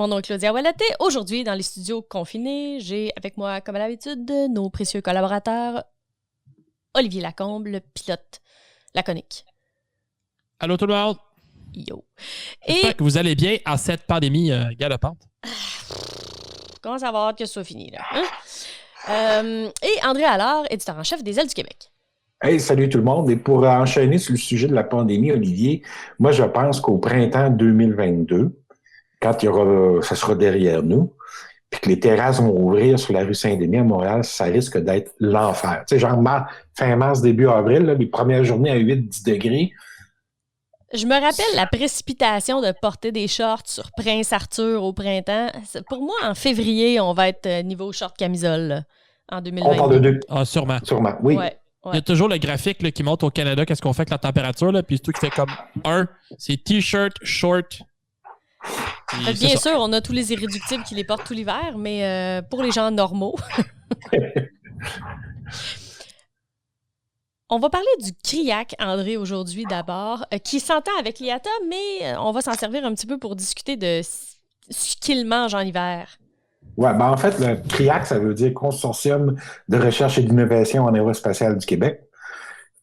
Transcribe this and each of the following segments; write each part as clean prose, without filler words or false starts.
Mon nom est Claudia Walaté. Aujourd'hui, dans les studios confinés, j'ai avec moi, comme à l'habitude, nos précieux collaborateurs, Olivier Lacombe, le pilote laconique. Allô tout le monde! Yo. J'espère que vous allez bien en cette pandémie galopante. Comment ça va hâte que ce soit fini, là? Hein? Et André Allard, éditeur en chef des Ailes du Québec. Hey, salut tout le monde. Et pour enchaîner sur le sujet de la pandémie, Olivier, moi, je pense qu'au printemps 2022, quand ça sera derrière nous, puis que les terrasses vont ouvrir sur la rue Saint-Denis à Montréal, ça risque d'être l'enfer. Tu sais, genre fin mars, début avril, là, les premières journées à 8-10 degrés. Je me rappelle la précipitation de porter des shorts sur Prince Arthur au printemps. Pour moi, en février, on va être niveau short camisole là, en 2022. On parle de deux. Ah, sûrement. Sûrement, oui. Ouais. Il y a toujours le graphique là, qui montre au Canada qu'est-ce qu'on fait avec la température, là, puis c'est tout qui fait comme c'est t-shirt, short. Bien sûr, on a tous les irréductibles qui les portent tout l'hiver, mais pour les gens normaux. On va parler du CRIAC, André, aujourd'hui d'abord, qui s'entend avec l'IATA, mais on va s'en servir un petit peu pour discuter de ce qu'il mange en hiver. Oui, ben en fait, le CRIAC, ça veut dire Consortium de recherche et d'innovation en aérospatiale du Québec.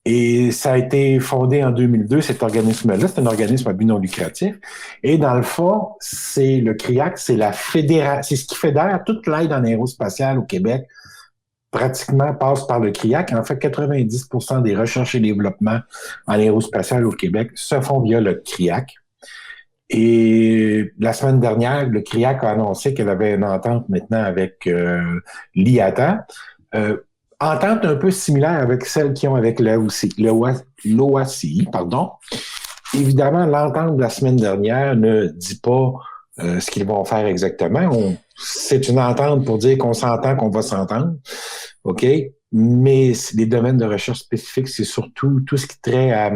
Et ça a été fondé en 2002, cet organisme-là. C'est un organisme à but non lucratif. Et dans le fond, le CRIAC, c'est c'est ce qui fédère toute l'aide en aérospatiale au Québec. Pratiquement passe par le CRIAC. En fait, 90% des recherches et développements en aérospatiale au Québec se font via le CRIAC. Et la semaine dernière, le CRIAC a annoncé qu'elle avait une entente maintenant avec l'IATA. Entente un peu similaire avec celle qu'ils ont avec l'OACI, pardon. Évidemment, l'entente de la semaine dernière ne dit pas ce qu'ils vont faire exactement. C'est une entente pour dire qu'on s'entend, qu'on va s'entendre. OK? Mais les domaines de recherche spécifiques, c'est surtout tout ce qui trait à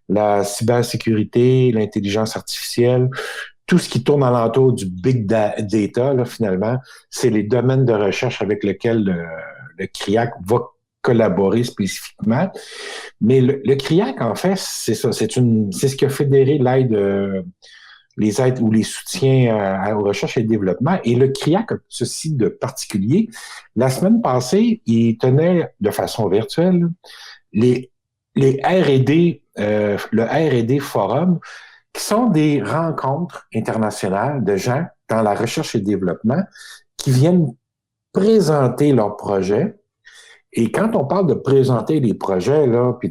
la cybersécurité, l'intelligence artificielle, tout ce qui tourne alentour du big data, là, finalement, c'est les domaines de recherche avec lesquels le CRIAC va collaborer spécifiquement. Mais le CRIAC, en fait, c'est ça. C'est ce qui a fédéré l'aide, les aides ou les soutiens aux recherches et développement. Et le CRIAC a ceci de particulier. La semaine passée, il tenait de façon virtuelle les R&D, le R&D Forum, qui sont des rencontres internationales de gens dans la recherche et développement qui viennent présenter leurs projets. Et quand on parle de présenter les projets, là, puis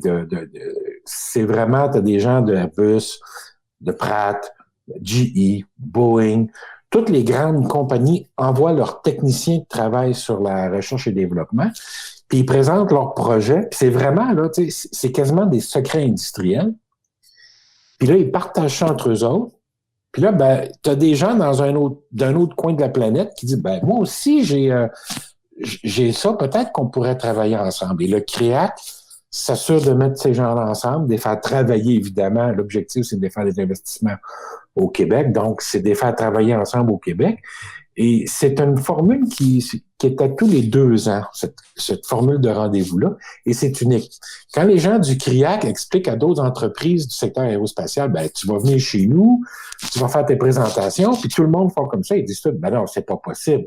c'est vraiment, tu as des gens de Airbus, de Pratt, GE, Boeing, toutes les grandes compagnies envoient leurs techniciens de travail sur la recherche et développement, puis ils présentent leurs projets. Puis c'est vraiment, là, c'est quasiment des secrets industriels. Puis là, ils partagent ça entre eux autres. Puis là, ben, tu as des gens d'un autre coin de la planète qui disent, ben, moi aussi, j'ai ça, peut-être qu'on pourrait travailler ensemble. Et le CRIAC s'assure de mettre ces gens-là ensemble, de les faire travailler, évidemment. L'objectif, c'est de les faire des investissements au Québec. Donc, c'est de les faire travailler ensemble au Québec. Et c'est une formule qui est à tous les 2 ans, cette formule de rendez-vous-là, et c'est unique. Quand les gens du CRIAC expliquent à d'autres entreprises du secteur aérospatial, ben tu vas venir chez nous, tu vas faire tes présentations, puis tout le monde fait comme ça, ils disent tout, ben non, c'est pas possible.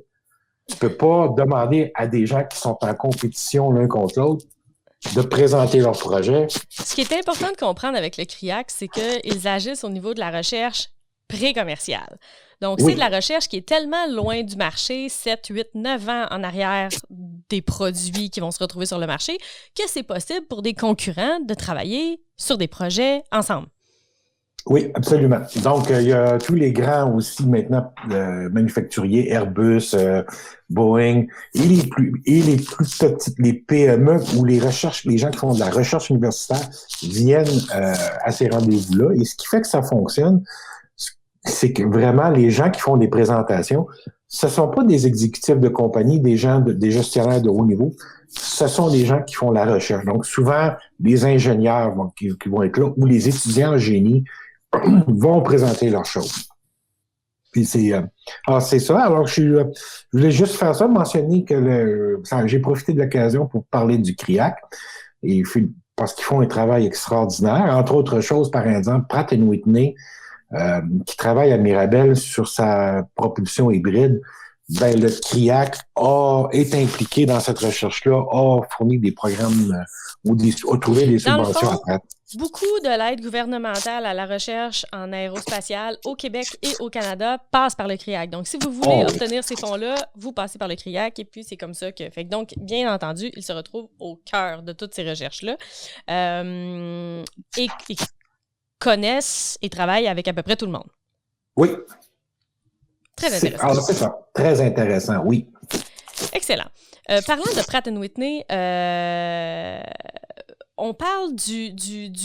Tu peux pas demander à des gens qui sont en compétition l'un contre l'autre de présenter leur projet. Ce qui est important de comprendre avec le CRIAC, c'est qu'ils agissent au niveau de la recherche pré-commerciale. Donc, oui. C'est de la recherche qui est tellement loin du marché, 7, 8, 9 ans en arrière des produits qui vont se retrouver sur le marché, que c'est possible pour des concurrents de travailler sur des projets ensemble. Oui, absolument. Donc, il y a tous les grands aussi maintenant manufacturiers, Airbus, Boeing, et les plus petites, les PME ou les gens qui font de la recherche universitaire viennent à ces rendez-vous-là. Et ce qui fait que ça fonctionne, c'est que vraiment, les gens qui font des présentations, ce sont pas des exécutifs de compagnie, des gestionnaires de haut niveau, ce sont des gens qui font la recherche. Donc, souvent, les ingénieurs qui vont être là ou les étudiants en génie vont présenter leurs choses. Puis c'est ça. Alors, je voulais juste faire ça, mentionner que j'ai profité de l'occasion pour parler du CRIAC, parce qu'ils font un travail extraordinaire. Entre autres choses, par exemple, Pratt & Whitney qui travaille à Mirabel sur sa propulsion hybride, ben, le CRIAC est impliqué dans cette recherche-là, a fourni des programmes a trouvé des subventions à Pratt. Beaucoup de l'aide gouvernementale à la recherche en aérospatiale au Québec et au Canada passe par le CRIAC. Donc, si vous voulez obtenir ces fonds-là, vous passez par le CRIAC et puis c'est comme ça que... Donc, bien entendu, il se retrouve au cœur de toutes ces recherches-là et connaissent et travaillent avec à peu près tout le monde. Oui. Très intéressant. Alors, c'est ça. Très intéressant, oui. Excellent. Parlant de Pratt & Whitney, on parle du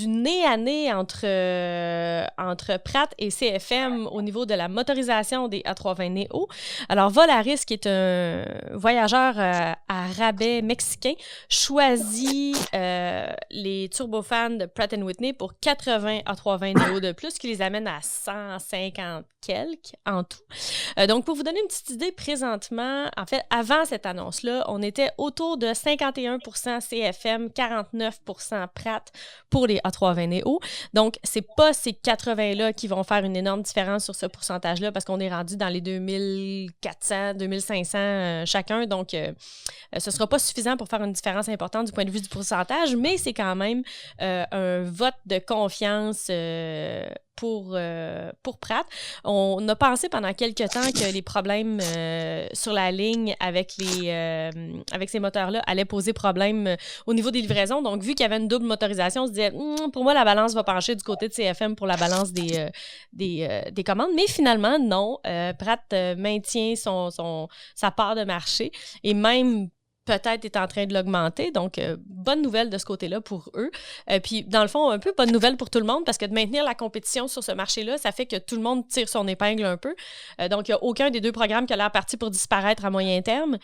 nez à nez entre Pratt et CFM au niveau de la motorisation des A320 Neo. Alors, Volaris, qui est un voyageur à rabais mexicain, choisit les turbofans de Pratt & Whitney pour 80 A320 Neo de plus, qui les amène à 150 quelques en tout. Donc, pour vous donner une petite idée, présentement, en fait, avant cette annonce-là, on était autour de 51% CFM, 49% Pratt pour les A320 Neo. Donc, c'est pas ces 80-là qui vont faire une énorme différence sur ce pourcentage-là parce qu'on est rendu dans les 2400, 2500 chacun. Donc, ce sera pas suffisant pour faire une différence importante du point de vue du pourcentage, mais c'est quand même un vote de confiance pour Pratt. On a pensé pendant quelques temps que les problèmes sur la ligne avec ces moteurs-là allaient poser problème au niveau des livraisons. Donc, vu qu'il y avait une double motorisation, on se disait, pour moi, la balance va pencher du côté de CFM pour la balance des commandes. Mais finalement, non. Pratt maintient sa part de marché et même peut-être est en train de l'augmenter. Donc, bonne nouvelle de ce côté-là pour eux. Puis, dans le fond, un peu bonne nouvelle pour tout le monde parce que de maintenir la compétition sur ce marché-là, ça fait que tout le monde tire son épingle un peu. Donc, il n'y a aucun des deux programmes qui a l'air parti pour disparaître à moyen terme.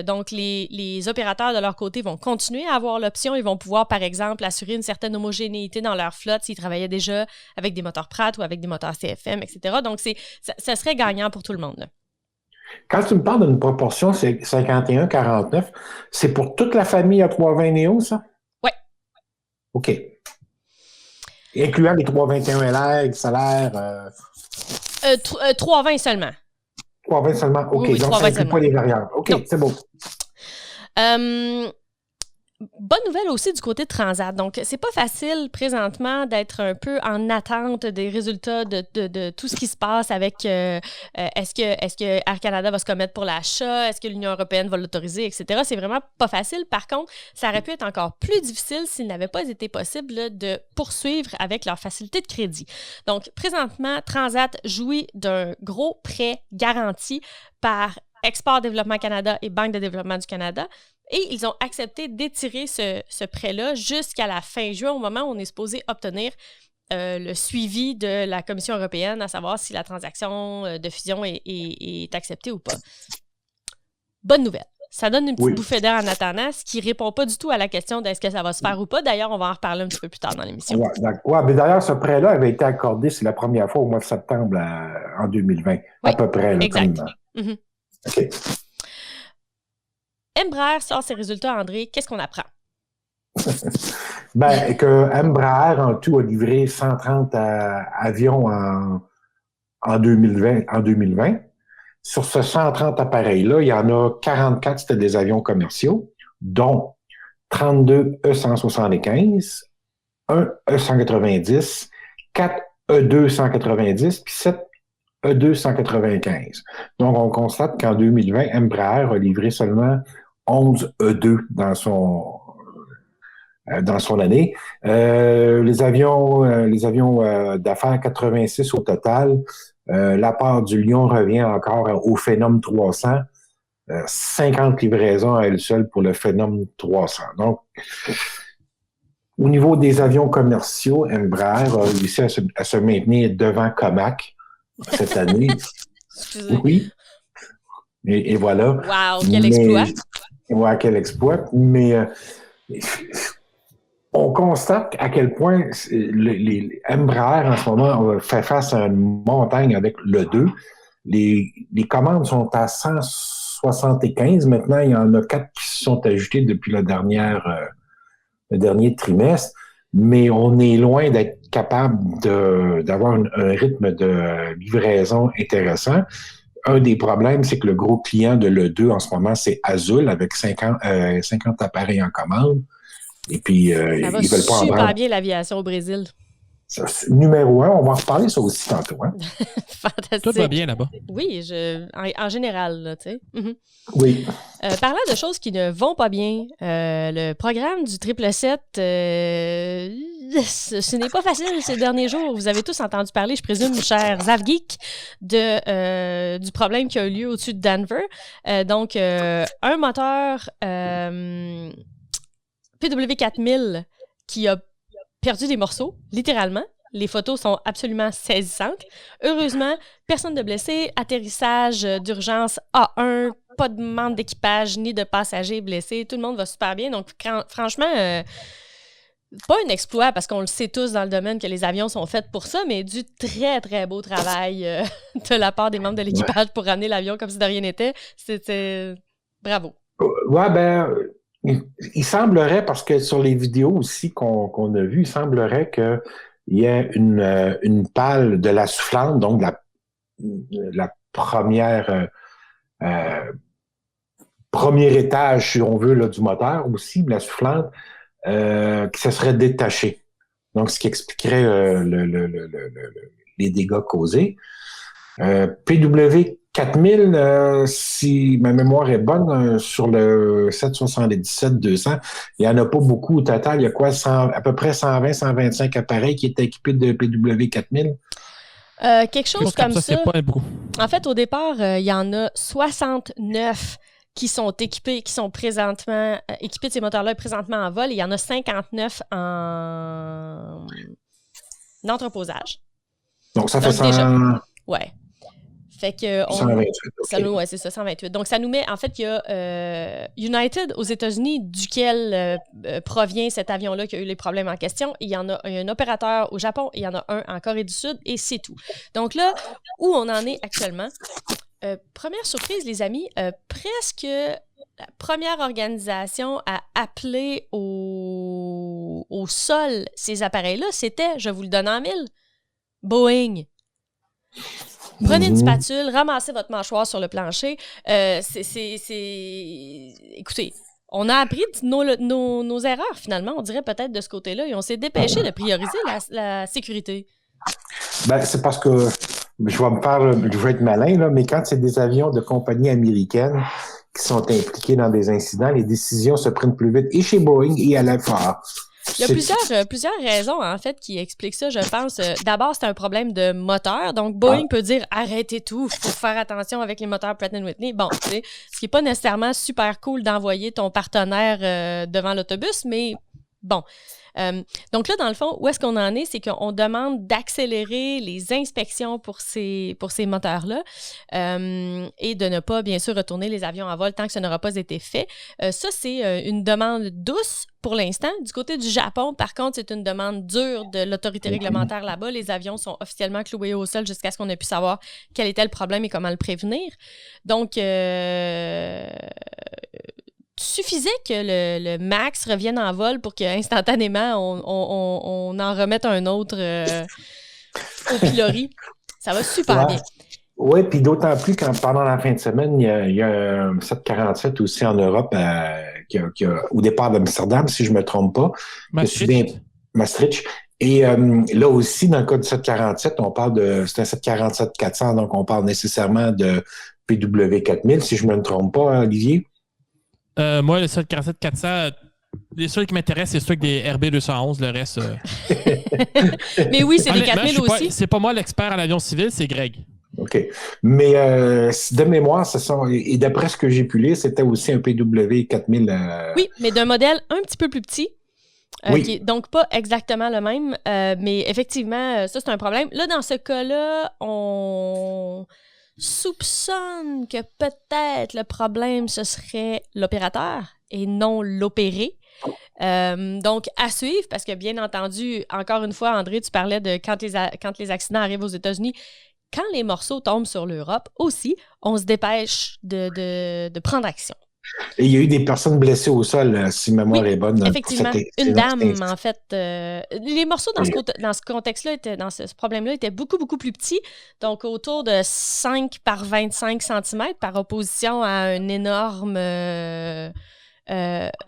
Donc, les opérateurs de leur côté vont continuer à avoir l'option. Ils vont pouvoir, par exemple, assurer une certaine homogénéité dans leur flotte s'ils travaillaient déjà avec des moteurs Pratt ou avec des moteurs CFM, etc. Donc, ça serait gagnant pour tout le monde, là. Quand tu me parles d'une proportion, c'est 51-49, c'est pour toute la famille A320 Neo, ça? Oui. OK. Incluant les 321 LR, salaire... 320 seulement. 320 seulement, OK. Oui, donc, ça n'inclut pas les variables. OK, non. C'est beau. Bonne nouvelle aussi du côté de Transat. Donc, c'est pas facile présentement d'être un peu en attente des résultats de tout ce qui se passe avec est-ce que Air Canada va se commettre pour l'achat, est-ce que l'Union européenne va l'autoriser, etc. C'est vraiment pas facile. Par contre, ça aurait pu être encore plus difficile s'il n'avait pas été possible là, de poursuivre avec leur facilité de crédit. Donc, présentement, Transat jouit d'un gros prêt garanti par Export Développement Canada et Banque de développement du Canada. Et ils ont accepté d'étirer ce prêt-là jusqu'à la fin juin, au moment où on est supposé obtenir le suivi de la Commission européenne, à savoir si la transaction de fusion est acceptée ou pas. Bonne nouvelle. Ça donne une petite bouffée d'air en attendant, ce qui ne répond pas du tout à la question d'est-ce que ça va se faire ou pas. D'ailleurs, on va en reparler un petit peu plus tard dans l'émission. Oui, mais d'ailleurs, ce prêt-là avait été accordé, c'est la première fois au mois de septembre en 2020, à peu près. Là, exact. Comme, OK. Embraer sort ses résultats, André. Qu'est-ce qu'on apprend? Ben, que Embraer, en tout, a livré 130 avions en 2020. Sur ce 130 appareils-là, il y en a 44, c'était des avions commerciaux, dont 32 E175, un E190, 4 E290, puis 7 E295. Donc, on constate qu'en 2020, Embraer a livré seulement 11 E2 dans son année. Les avions d'affaires, 86 au total. La part du Lion revient encore au Phenom 300. 50 livraisons à elle seule pour le Phenom 300. Donc, au niveau des avions commerciaux, Embraer a réussi à se maintenir devant Comac cette année. Oui. Et voilà. Wow, quel exploit! Ouais, quel exploit. Mais on constate à quel point les Embraer, en ce moment, fait face à une montagne avec le 2. Les commandes sont à 175. Maintenant, il y en a 4 qui se sont ajoutées depuis le dernier trimestre. Mais on est loin d'être capable d'avoir un rythme de livraison intéressant. Un des problèmes, c'est que le gros client de l'E2 en ce moment, c'est Azul avec 50 appareils en commande. Et puis, ils veulent pas en vendre. Super bien l'aviation au Brésil. Numéro 1, on va en reparler ça aussi tantôt. Hein? Fantastique. Tout va bien là-bas. Oui, en général, là, tu sais. Mm-hmm. Oui. Parlant de choses qui ne vont pas bien, le programme du 777, ce n'est pas facile ces derniers jours. Vous avez tous entendu parler, je présume, chers Avgeeks, du problème qui a eu lieu au-dessus de Denver. Donc, un moteur PW4000 qui a perdu des morceaux, littéralement. Les photos sont absolument saisissantes. Heureusement, personne de blessé. Atterrissage d'urgence A1, pas de demande d'équipage ni de passagers blessés. Tout le monde va super bien. Donc, franchement, pas un exploit parce qu'on le sait tous dans le domaine que les avions sont faits pour ça, mais du très, très beau travail de la part des membres de l'équipage pour ramener l'avion comme si de rien n'était. C'était bravo. Ouais, il semblerait, parce que sur les vidéos aussi qu'on a vues, il semblerait qu'il y ait une pale de la soufflante, donc la première premier étage, si on veut, là, du moteur aussi, de la soufflante, qui se serait détachée. Donc, ce qui expliquerait les dégâts causés. PW4000, si ma mémoire est bonne, sur le 777-200, il n'y en a pas beaucoup au total. Il y a quoi, à peu près 120-125 appareils qui étaient équipés de PW4000? Quelque chose comme ça. C'est pas beaucoup. En fait, au départ, il y en a 69 qui sont équipés, qui sont présentement équipés de ces moteurs-là présentement en vol. Et il y en a 59 en entreposage. Donc, ça fait 100... déjà... Ouais. Fait que 128, ouais, c'est ça, 128. Donc, ça nous met, en fait, il y a United aux États-Unis, duquel provient cet avion-là qui a eu les problèmes en question. Il y a un opérateur au Japon, il y en a un en Corée du Sud, et c'est tout. Donc là, où on en est actuellement, première surprise, les amis, presque la première organisation à appeler au sol ces appareils-là, c'était, je vous le donne en mille, Boeing. Prenez une spatule, ramassez votre mâchoire sur le plancher. Écoutez, on a appris nos erreurs, finalement, on dirait peut-être de ce côté-là, et on s'est dépêché de prioriser la sécurité. C'est parce que, je vais être malin, là, mais quand c'est des avions de compagnies américaines qui sont impliqués dans des incidents, les décisions se prennent plus vite, et chez Boeing et à la FAA. Il y a plusieurs raisons, en fait, qui expliquent ça, je pense. D'abord, c'est un problème de moteur. Donc, Boeing peut dire « Arrêtez tout, il faut faire attention avec les moteurs Pratt & Whitney ». Bon, tu sais, ce qui n'est pas nécessairement super cool d'envoyer ton partenaire devant l'autobus, mais bon. Donc là, dans le fond, où est-ce qu'on en est? C'est qu'on demande d'accélérer les inspections pour ces moteurs-là et de ne pas, bien sûr, retourner les avions en vol tant que ça n'aura pas été fait. Ça, c'est une demande douce pour l'instant. Du côté du Japon, par contre, c'est une demande dure de l'autorité réglementaire là-bas. Les avions sont officiellement cloués au sol jusqu'à ce qu'on ait pu savoir quel était le problème et comment le prévenir. Donc, suffisait que le Max revienne en vol pour qu'instantanément, on en remette un autre au pilori. Ça va super bien. Oui, puis d'autant plus quand pendant la fin de semaine, il y a un 747 aussi en Europe qui a, au départ d'Amsterdam, si je ne me trompe pas. Maastricht. Et là aussi, dans le cas du 747, on parle c'est un 747-400, donc on parle nécessairement de PW4000, si je ne me trompe pas, Olivier. Moi, le 747-400, les seuls qui m'intéressent, c'est ceux avec des RB211, le reste... Mais oui, c'est des 4000 aussi. C'est pas moi l'expert en avion civil, c'est Greg. OK. Mais de mémoire, et d'après ce que j'ai pu lire, c'était aussi un PW4000. Oui, mais d'un modèle un petit peu plus petit. Oui. Qui est donc pas exactement le même, mais effectivement, ça, c'est un problème. Là, dans ce cas-là, on soupçonne que peut-être le problème, ce serait l'opérateur et non l'opéré. Donc, à suivre, parce que bien entendu, encore une fois, André, tu parlais de quand les accidents arrivent aux États-Unis, quand les morceaux tombent sur l'Europe aussi, on se dépêche de prendre action. Et il y a eu des personnes blessées au sol, si ma mémoire est bonne. Effectivement, une dame, en fait. Les morceaux dans ce contexte-là, ce problème-là, étaient beaucoup, beaucoup plus petits. Donc, autour de 5 par 25 cm, par opposition à un énorme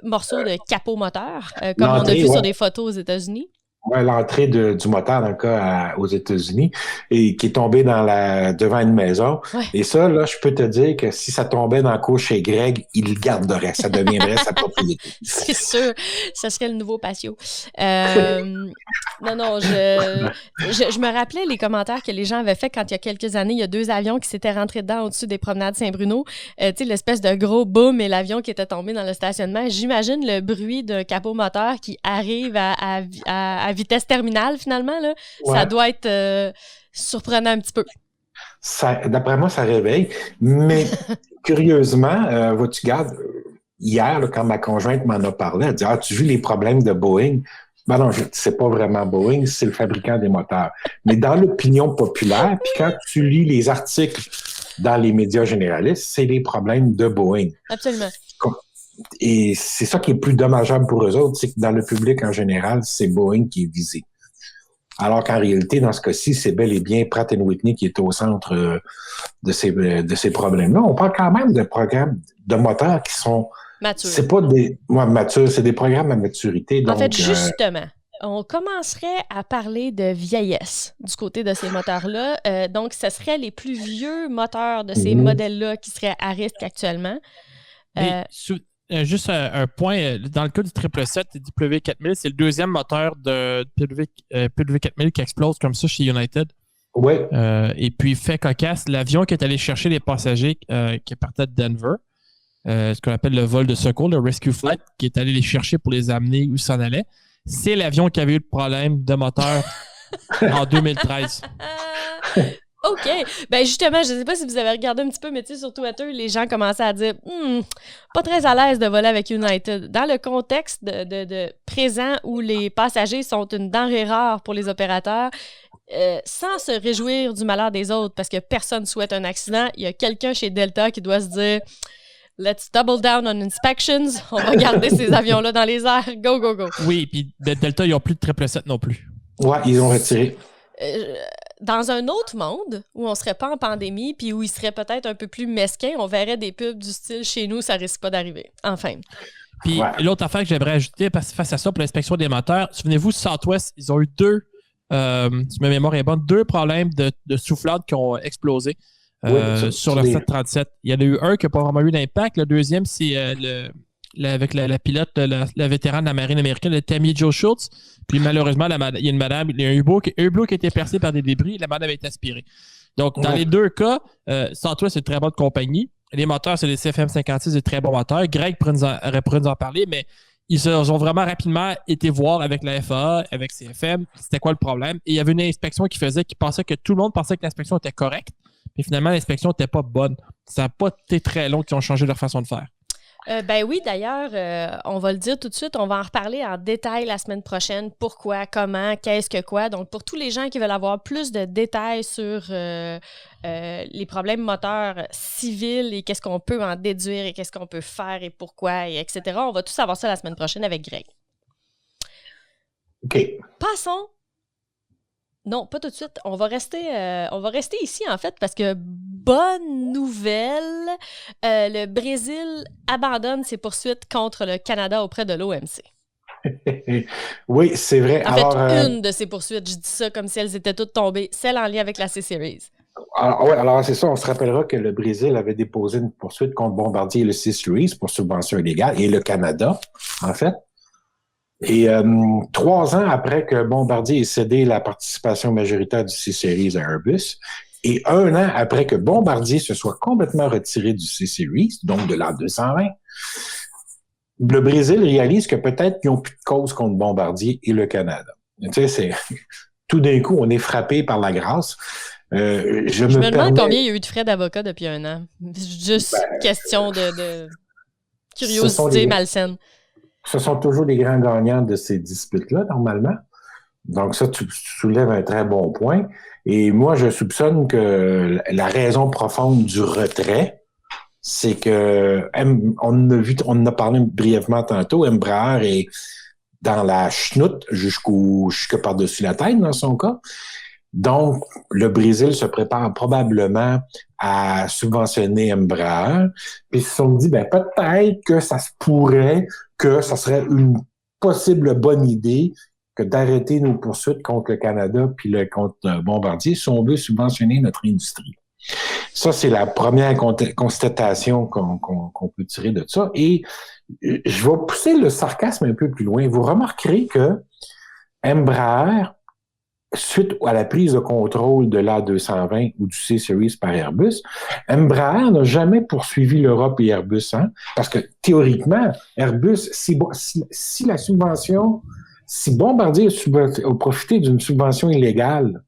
morceau de capot moteur, comme on a vu sur des photos aux États-Unis. Ouais, l'entrée du moteur, dans le cas aux États-Unis, et qui est tombé devant une maison. Ouais. Et ça, là, je peux te dire que si ça tombait dans la cour chez Greg, il le garderait. Ça deviendrait sa propriété. C'est sûr. Ça serait le nouveau patio. Non, je me rappelais les commentaires que les gens avaient fait quand il y a quelques années, il y a 2 avions qui s'étaient rentrés dedans au-dessus des promenades Saint-Bruno. Tu sais, l'espèce de gros boom et l'avion qui était tombé dans le stationnement. J'imagine le bruit d'un capot moteur qui arrive à vitesse terminale, finalement, là, ouais. Ça doit être surprenant un petit peu. D'après moi, ça réveille. Mais curieusement, vois-tu, gardes, hier, là, quand ma conjointe m'en a parlé, elle dit « Ah, tu as vu les problèmes de Boeing? » Ben non, c'est pas vraiment Boeing, c'est le fabricant des moteurs. Mais dans l'opinion populaire, puis quand tu lis les articles dans les médias généralistes, c'est les problèmes de Boeing. Absolument. Et c'est ça qui est plus dommageable pour eux autres, c'est que dans le public en général, c'est Boeing qui est visé. Alors qu'en réalité, dans ce cas-ci, c'est bel et bien Pratt & Whitney qui est au centre de ces problèmes-là. On parle quand même de programmes de moteurs qui sont... matures. C'est pas des... matures, c'est des programmes à maturité. Donc, en fait, justement, on commencerait à parler de vieillesse du côté de ces moteurs-là. Donc, ce seraient les plus vieux moteurs de ces modèles-là qui seraient à risque actuellement. Juste un point, dans le cas du 777 et du PW4000, c'est le deuxième moteur de PW4000 qui explose comme ça chez United. Oui. Et puis, fait cocasse, l'avion qui est allé chercher les passagers qui partaient de Denver, ce qu'on appelle le vol de secours, le Rescue Flight, qui est allé les chercher pour les amener où ils s'en allaient, c'est l'avion qui avait eu le problème de moteur en 2013. OK. Ben justement, je ne sais pas si vous avez regardé un petit peu, mais tu sais, sur Twitter, les gens commençaient à dire pas très à l'aise de voler avec United. Dans le contexte de présent où les passagers sont une denrée rare pour les opérateurs, sans se réjouir du malheur des autres, parce que personne ne souhaite un accident, il y a quelqu'un chez Delta qui doit se dire let's double down on inspections, on va garder ces avions-là dans les airs, go, go, go. Oui, puis Delta, ils n'ont plus de 777 non plus. Ouais, ils ont retiré. Dans un autre monde où on ne serait pas en pandémie puis où il serait peut-être un peu plus mesquin, on verrait des pubs du style « Chez nous, ça risque pas d'arriver ». Enfin. Puis l'autre affaire que j'aimerais ajouter face à ça pour l'inspection des moteurs, souvenez-vous, Southwest, ils ont eu si ma mémoire est bonne, 2 problèmes de soufflade qui ont explosé sur le 737. Il y en a eu un qui n'a pas vraiment eu d'impact. Le deuxième, c'est avec la pilote, la vétérane de la marine américaine, le Tammy Jo Schultz. Puis malheureusement, il y a une madame, il y a un hublot qui a été percé par des débris, la madame a été aspirée. Donc, dans les 2 cas, Southwest, c'est une très bonne compagnie. Les moteurs, c'est les CFM56, des très bons moteurs. Greg pourrait nous en parler, mais ils ont vraiment rapidement été voir avec la FAA, avec CFM, c'était quoi le problème. Et il y avait une inspection qui pensait que tout le monde pensait que l'inspection était correcte. Mais finalement, l'inspection n'était pas bonne. Ça n'a pas été très long qu'ils ont changé leur façon de faire. Ben oui, d'ailleurs, on va le dire tout de suite, on va en reparler en détail la semaine prochaine. Pourquoi, comment, qu'est-ce que quoi. Donc, pour tous les gens qui veulent avoir plus de détails sur les problèmes moteurs civils et qu'est-ce qu'on peut en déduire et qu'est-ce qu'on peut faire et pourquoi, et etc., on va tout savoir ça la semaine prochaine avec Greg. OK. Passons. Non, pas tout de suite. On va rester ici, en fait, parce que bonne nouvelle, le Brésil abandonne ses poursuites contre le Canada auprès de l'OMC. Oui, c'est vrai. En fait, une de ces poursuites, je dis ça comme si elles étaient toutes tombées, celle en lien avec la C-Series. Alors c'est ça, on se rappellera que le Brésil avait déposé une poursuite contre Bombardier et le C-Series pour subvention illégale, et le Canada, en fait. Et 3 ans après que Bombardier ait cédé la participation majoritaire du C-Series à Airbus, et 1 an après que Bombardier se soit complètement retiré du C-Series, donc de l'A220, le Brésil réalise que peut-être qu'ils n'ont plus de cause contre Bombardier et le Canada. Tu sais, tout d'un coup, on est frappé par la grâce. Je me demande combien il y a eu de frais d'avocat depuis 1 an. Juste question de curiosité malsaine. Ce sont toujours les grands gagnants de ces disputes-là, normalement. Donc ça, tu soulèves un très bon point. Et moi, je soupçonne que la raison profonde du retrait, c'est que, on en a parlé brièvement tantôt, Embraer est dans la chenoute jusque par-dessus la tête dans son cas. Donc, le Brésil se prépare probablement à subventionner Embraer. Puis ils se sont dit, peut-être que ça se pourrait que ça serait une possible bonne idée que d'arrêter nos poursuites contre le Canada puis contre Bombardier si on veut subventionner notre industrie. Ça, c'est la première constatation qu'on peut tirer de ça. Et je vais pousser le sarcasme un peu plus loin. Vous remarquerez que Embraer, suite à la prise de contrôle de l'A220 ou du C-Series par Airbus, Embraer n'a jamais poursuivi l'Europe et Airbus, parce que théoriquement, Airbus, si la subvention, si Bombardier a profité d'une subvention illégale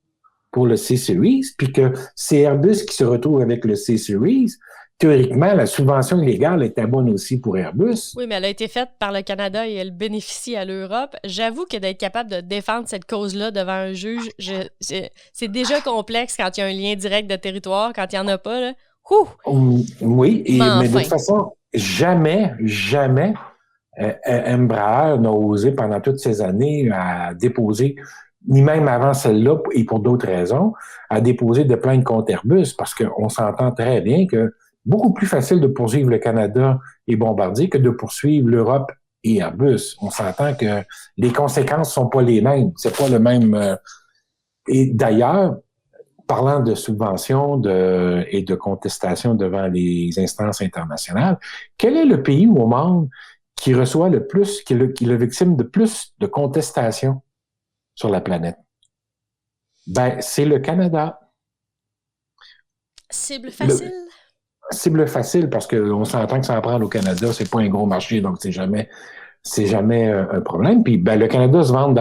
pour le C-Series, puis que c'est Airbus qui se retrouve avec le C-Series, théoriquement, la subvention illégale était bonne aussi pour Airbus. Oui, mais elle a été faite par le Canada et elle bénéficie à l'Europe. J'avoue que d'être capable de défendre cette cause-là devant un juge, c'est déjà complexe quand il y a un lien direct de territoire. Quand il n'y en a pas, là, oui, mais de toute façon, jamais Embraer n'a osé pendant toutes ces années à déposer, ni même avant celle-là, et pour d'autres raisons, à déposer de plaintes contre Airbus, parce qu'on s'entend très bien que beaucoup plus facile de poursuivre le Canada et Bombardier que de poursuivre l'Europe et Airbus. On s'entend que les conséquences sont pas les mêmes. C'est pas le même. Et d'ailleurs, parlant de subventions et de contestation devant les instances internationales, quel est le pays au monde qui reçoit le plus, qui est le victime de plus de contestations sur la planète? C'est le Canada. Cible facile. Cible facile parce qu'on s'entend que ça en prend au Canada, c'est pas un gros marché, donc c'est jamais un problème. Puis le Canada se vante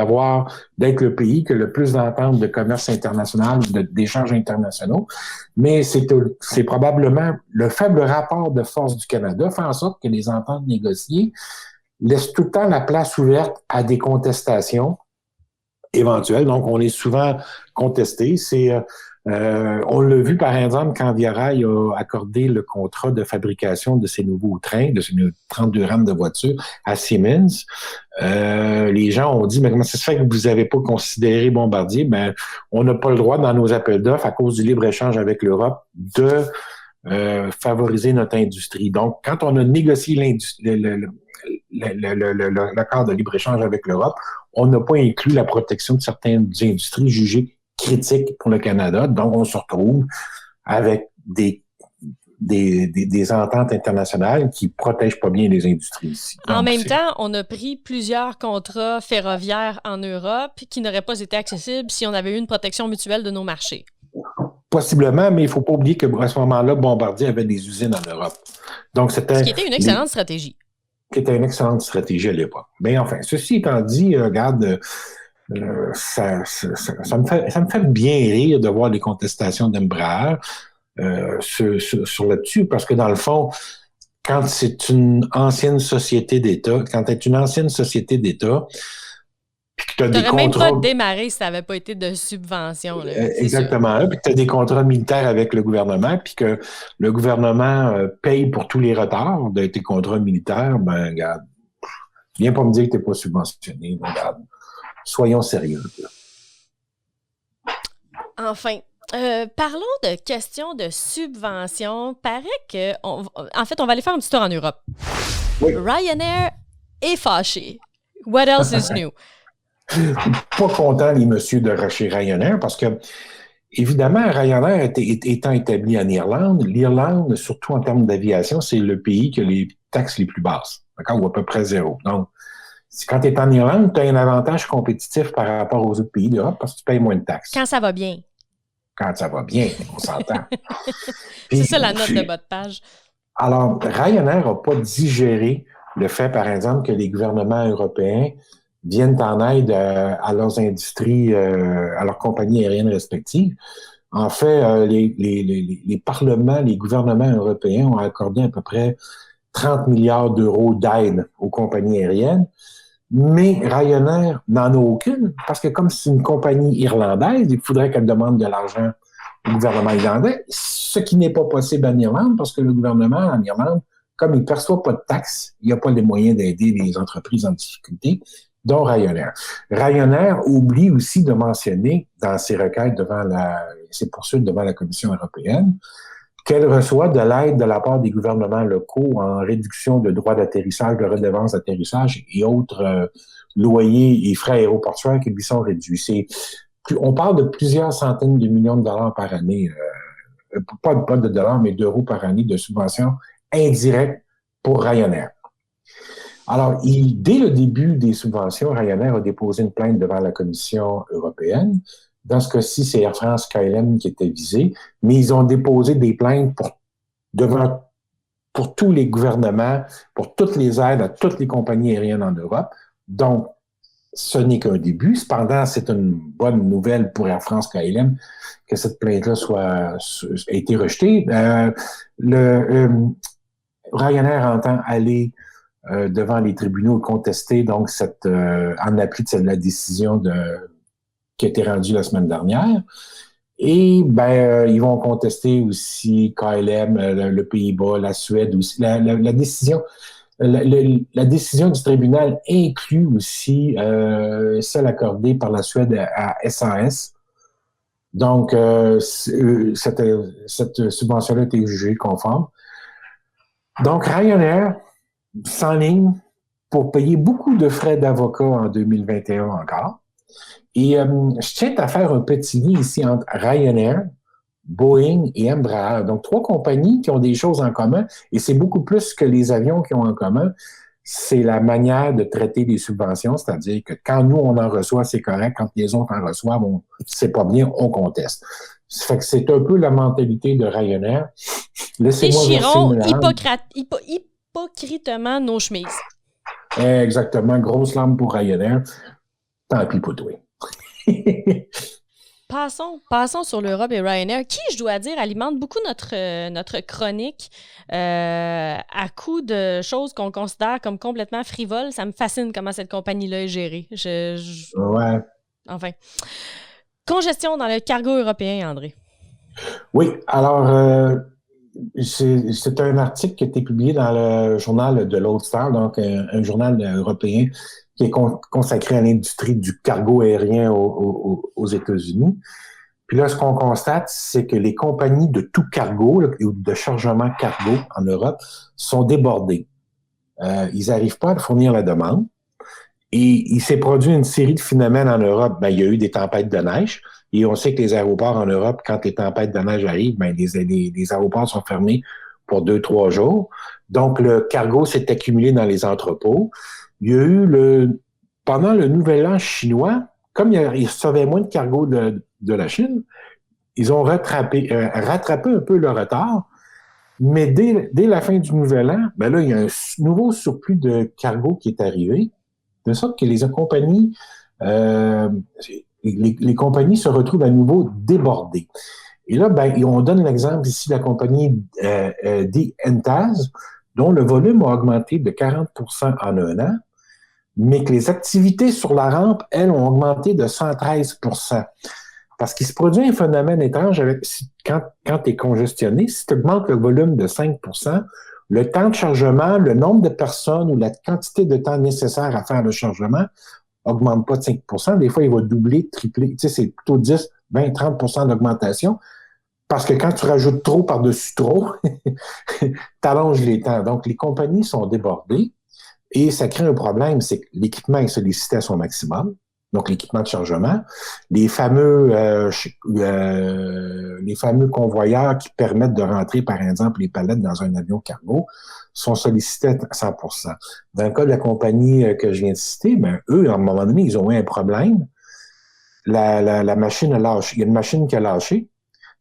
d'être le pays qui a le plus d'ententes de commerce international, d'échanges internationaux, mais c'est probablement le faible rapport de force du Canada fait en sorte que les ententes négociées laissent tout le temps la place ouverte à des contestations éventuelles. Donc, on est souvent contesté. On l'a vu, par exemple, quand Via Rail a accordé le contrat de fabrication de ces nouveaux trains, de ces 32 rames de voitures à Siemens. Les gens ont dit, mais comment ça se fait que vous n'avez pas considéré Bombardier? On n'a pas le droit, dans nos appels d'offres, à cause du libre-échange avec l'Europe, de favoriser notre industrie. Donc, quand on a négocié l'accord de libre-échange avec l'Europe, on n'a pas inclus la protection de certaines industries jugées critiques pour le Canada. Donc, on se retrouve avec des ententes internationales qui protègent pas bien les industries ici. En même temps, on a pris plusieurs contrats ferroviaires en Europe qui n'auraient pas été accessibles si on avait eu une protection mutuelle de nos marchés. Possiblement, mais il ne faut pas oublier qu'à ce moment-là, Bombardier avait des usines en Europe. Donc, ce qui était une excellente stratégie. Qui était une excellente stratégie à l'époque. Mais enfin, ceci étant dit, regarde, ça me fait bien rire de voir les contestations d'Embraer sur là-dessus, parce que dans le fond, quand c'est une ancienne société d'État, quand tu es une ancienne société d'État, puis que tu as des contrats... même pas démarré si ça n'avait pas été de subvention. Là, exactement. Puis que tu as des contrats militaires avec le gouvernement, puis que le gouvernement paye pour tous les retards de tes contrats militaires, regarde, viens pas me dire que tu n'es pas subventionné. Regarde, soyons sérieux. Enfin, parlons de questions de subvention. Paraît que... En fait, on va aller faire un petit tour en Europe. Oui. Ryanair est fâché. What else is new? Pas content, les messieurs de chez Ryanair, parce que, évidemment, Ryanair étant établi en Irlande, l'Irlande, surtout en termes d'aviation, c'est le pays qui a les taxes les plus basses, d'accord, ou à peu près zéro. Donc, quand tu es en Irlande, tu as un avantage compétitif par rapport aux autres pays d'Europe parce que tu payes moins de taxes. Quand ça va bien. Quand ça va bien, on s'entend. C'est ça la note de bas de page. Alors, Ryanair n'a pas digéré le fait, par exemple, que les gouvernements européens viennent en aide à leurs industries, à leurs compagnies aériennes respectives. En fait, les parlements, les gouvernements européens ont accordé à peu près 30 milliards d'euros d'aide aux compagnies aériennes, mais Ryanair n'en a aucune, parce que comme c'est une compagnie irlandaise, il faudrait qu'elle demande de l'argent gouvernement irlandais, ce qui n'est pas possible en Irlande, parce que le gouvernement en Irlande, comme il ne perçoit pas de taxes, il n'a pas les moyens d'aider les entreprises en difficulté, dont Ryanair. Ryanair oublie aussi de mentionner dans ses requêtes ses poursuites devant la Commission européenne, qu'elle reçoit de l'aide de la part des gouvernements locaux en réduction de droits d'atterrissage, de redevances d'atterrissage et autres loyers et frais aéroportuaires qui lui sont réduits. On parle de plusieurs centaines de millions de dollars par année, pas de dollars, mais d'euros par année de subventions indirectes pour Ryanair. Alors, dès le début des subventions, Ryanair a déposé une plainte devant la Commission européenne. Dans ce cas-ci, c'est Air France KLM qui était visé, mais ils ont déposé des plaintes pour tous les gouvernements, pour toutes les aides à toutes les compagnies aériennes en Europe. Donc, ce n'est qu'un début. Cependant, c'est une bonne nouvelle pour Air France KLM que cette plainte-là ait été rejetée. Ryanair entend aller devant les tribunaux contester donc en appui de la décision qui a été rendue la semaine dernière. Et ils vont contester aussi KLM, le Pays-Bas, la Suède aussi. La décision du tribunal inclut aussi celle accordée par la Suède à SAS. Donc, cette subvention-là a été jugée conforme. Donc, Ryanair s'enligne pour payer beaucoup de frais d'avocat en 2021 encore. Et je tiens à faire un petit lien ici entre Ryanair, Boeing et Embraer. Donc, 3 compagnies qui ont des choses en commun, et c'est beaucoup plus que les avions qui ont en commun. C'est la manière de traiter les subventions, c'est-à-dire que quand nous, on en reçoit, c'est correct. Quand les autres en reçoivent, c'est pas bien, on conteste. Ça fait que c'est un peu la mentalité de Ryanair. Déchirons hypocritement nos chemises. Exactement. Grosse larme pour Ryanair. Tant pis pour toi. Passons sur l'Europe et Ryanair, qui, je dois dire, alimente beaucoup notre chronique à coup de choses qu'on considère comme complètement frivoles. Ça me fascine comment cette compagnie-là est gérée. Ouais. Enfin. Congestion dans le cargo européen, André. Oui, alors, c'est un article qui a été publié dans le journal de l'Ulster, donc un journal européen qui est consacré à l'industrie du cargo aérien aux États-Unis. Puis là, ce qu'on constate, c'est que les compagnies de tout cargo, ou de chargement cargo en Europe, sont débordées. Ils n'arrivent pas à fournir la demande. Et il s'est produit une série de phénomènes en Europe. Il y a eu des tempêtes de neige. Et on sait que les aéroports en Europe, quand les tempêtes de neige arrivent, les aéroports sont fermés pour 2-3 jours. Donc, le cargo s'est accumulé dans les entrepôts. Il y a eu pendant le Nouvel An chinois, comme ils recevaient moins de cargo de la Chine, ils ont rattrapé un peu le retard. Mais dès la fin du Nouvel An, là, il y a un nouveau surplus de cargo qui est arrivé, de sorte que les compagnies se retrouvent à nouveau débordées. Et là, on donne l'exemple ici de la compagnie d'Entaz, dont le volume a augmenté de 40% en un an, mais que les activités sur la rampe, elles, ont augmenté de 113%. Parce qu'il se produit un phénomène étrange quand tu es congestionné, si tu augmentes le volume de 5%, le temps de chargement, le nombre de personnes ou la quantité de temps nécessaire à faire le chargement augmente pas de 5%. Des fois, il va doubler, tripler. Tu sais, c'est plutôt 10, 20, 30% d'augmentation. Parce que quand tu rajoutes trop par-dessus trop, t'allonges les temps. Donc, les compagnies sont débordées et ça crée un problème, c'est que l'équipement est sollicité à son maximum. Donc, l'équipement de chargement. Les fameux convoyeurs qui permettent de rentrer, par exemple, les palettes dans un avion cargo sont sollicités à 100%. Dans le cas de la compagnie que je viens de citer, eux, à un moment donné, ils ont eu un problème. La machine a lâché. Il y a une machine qui a lâché.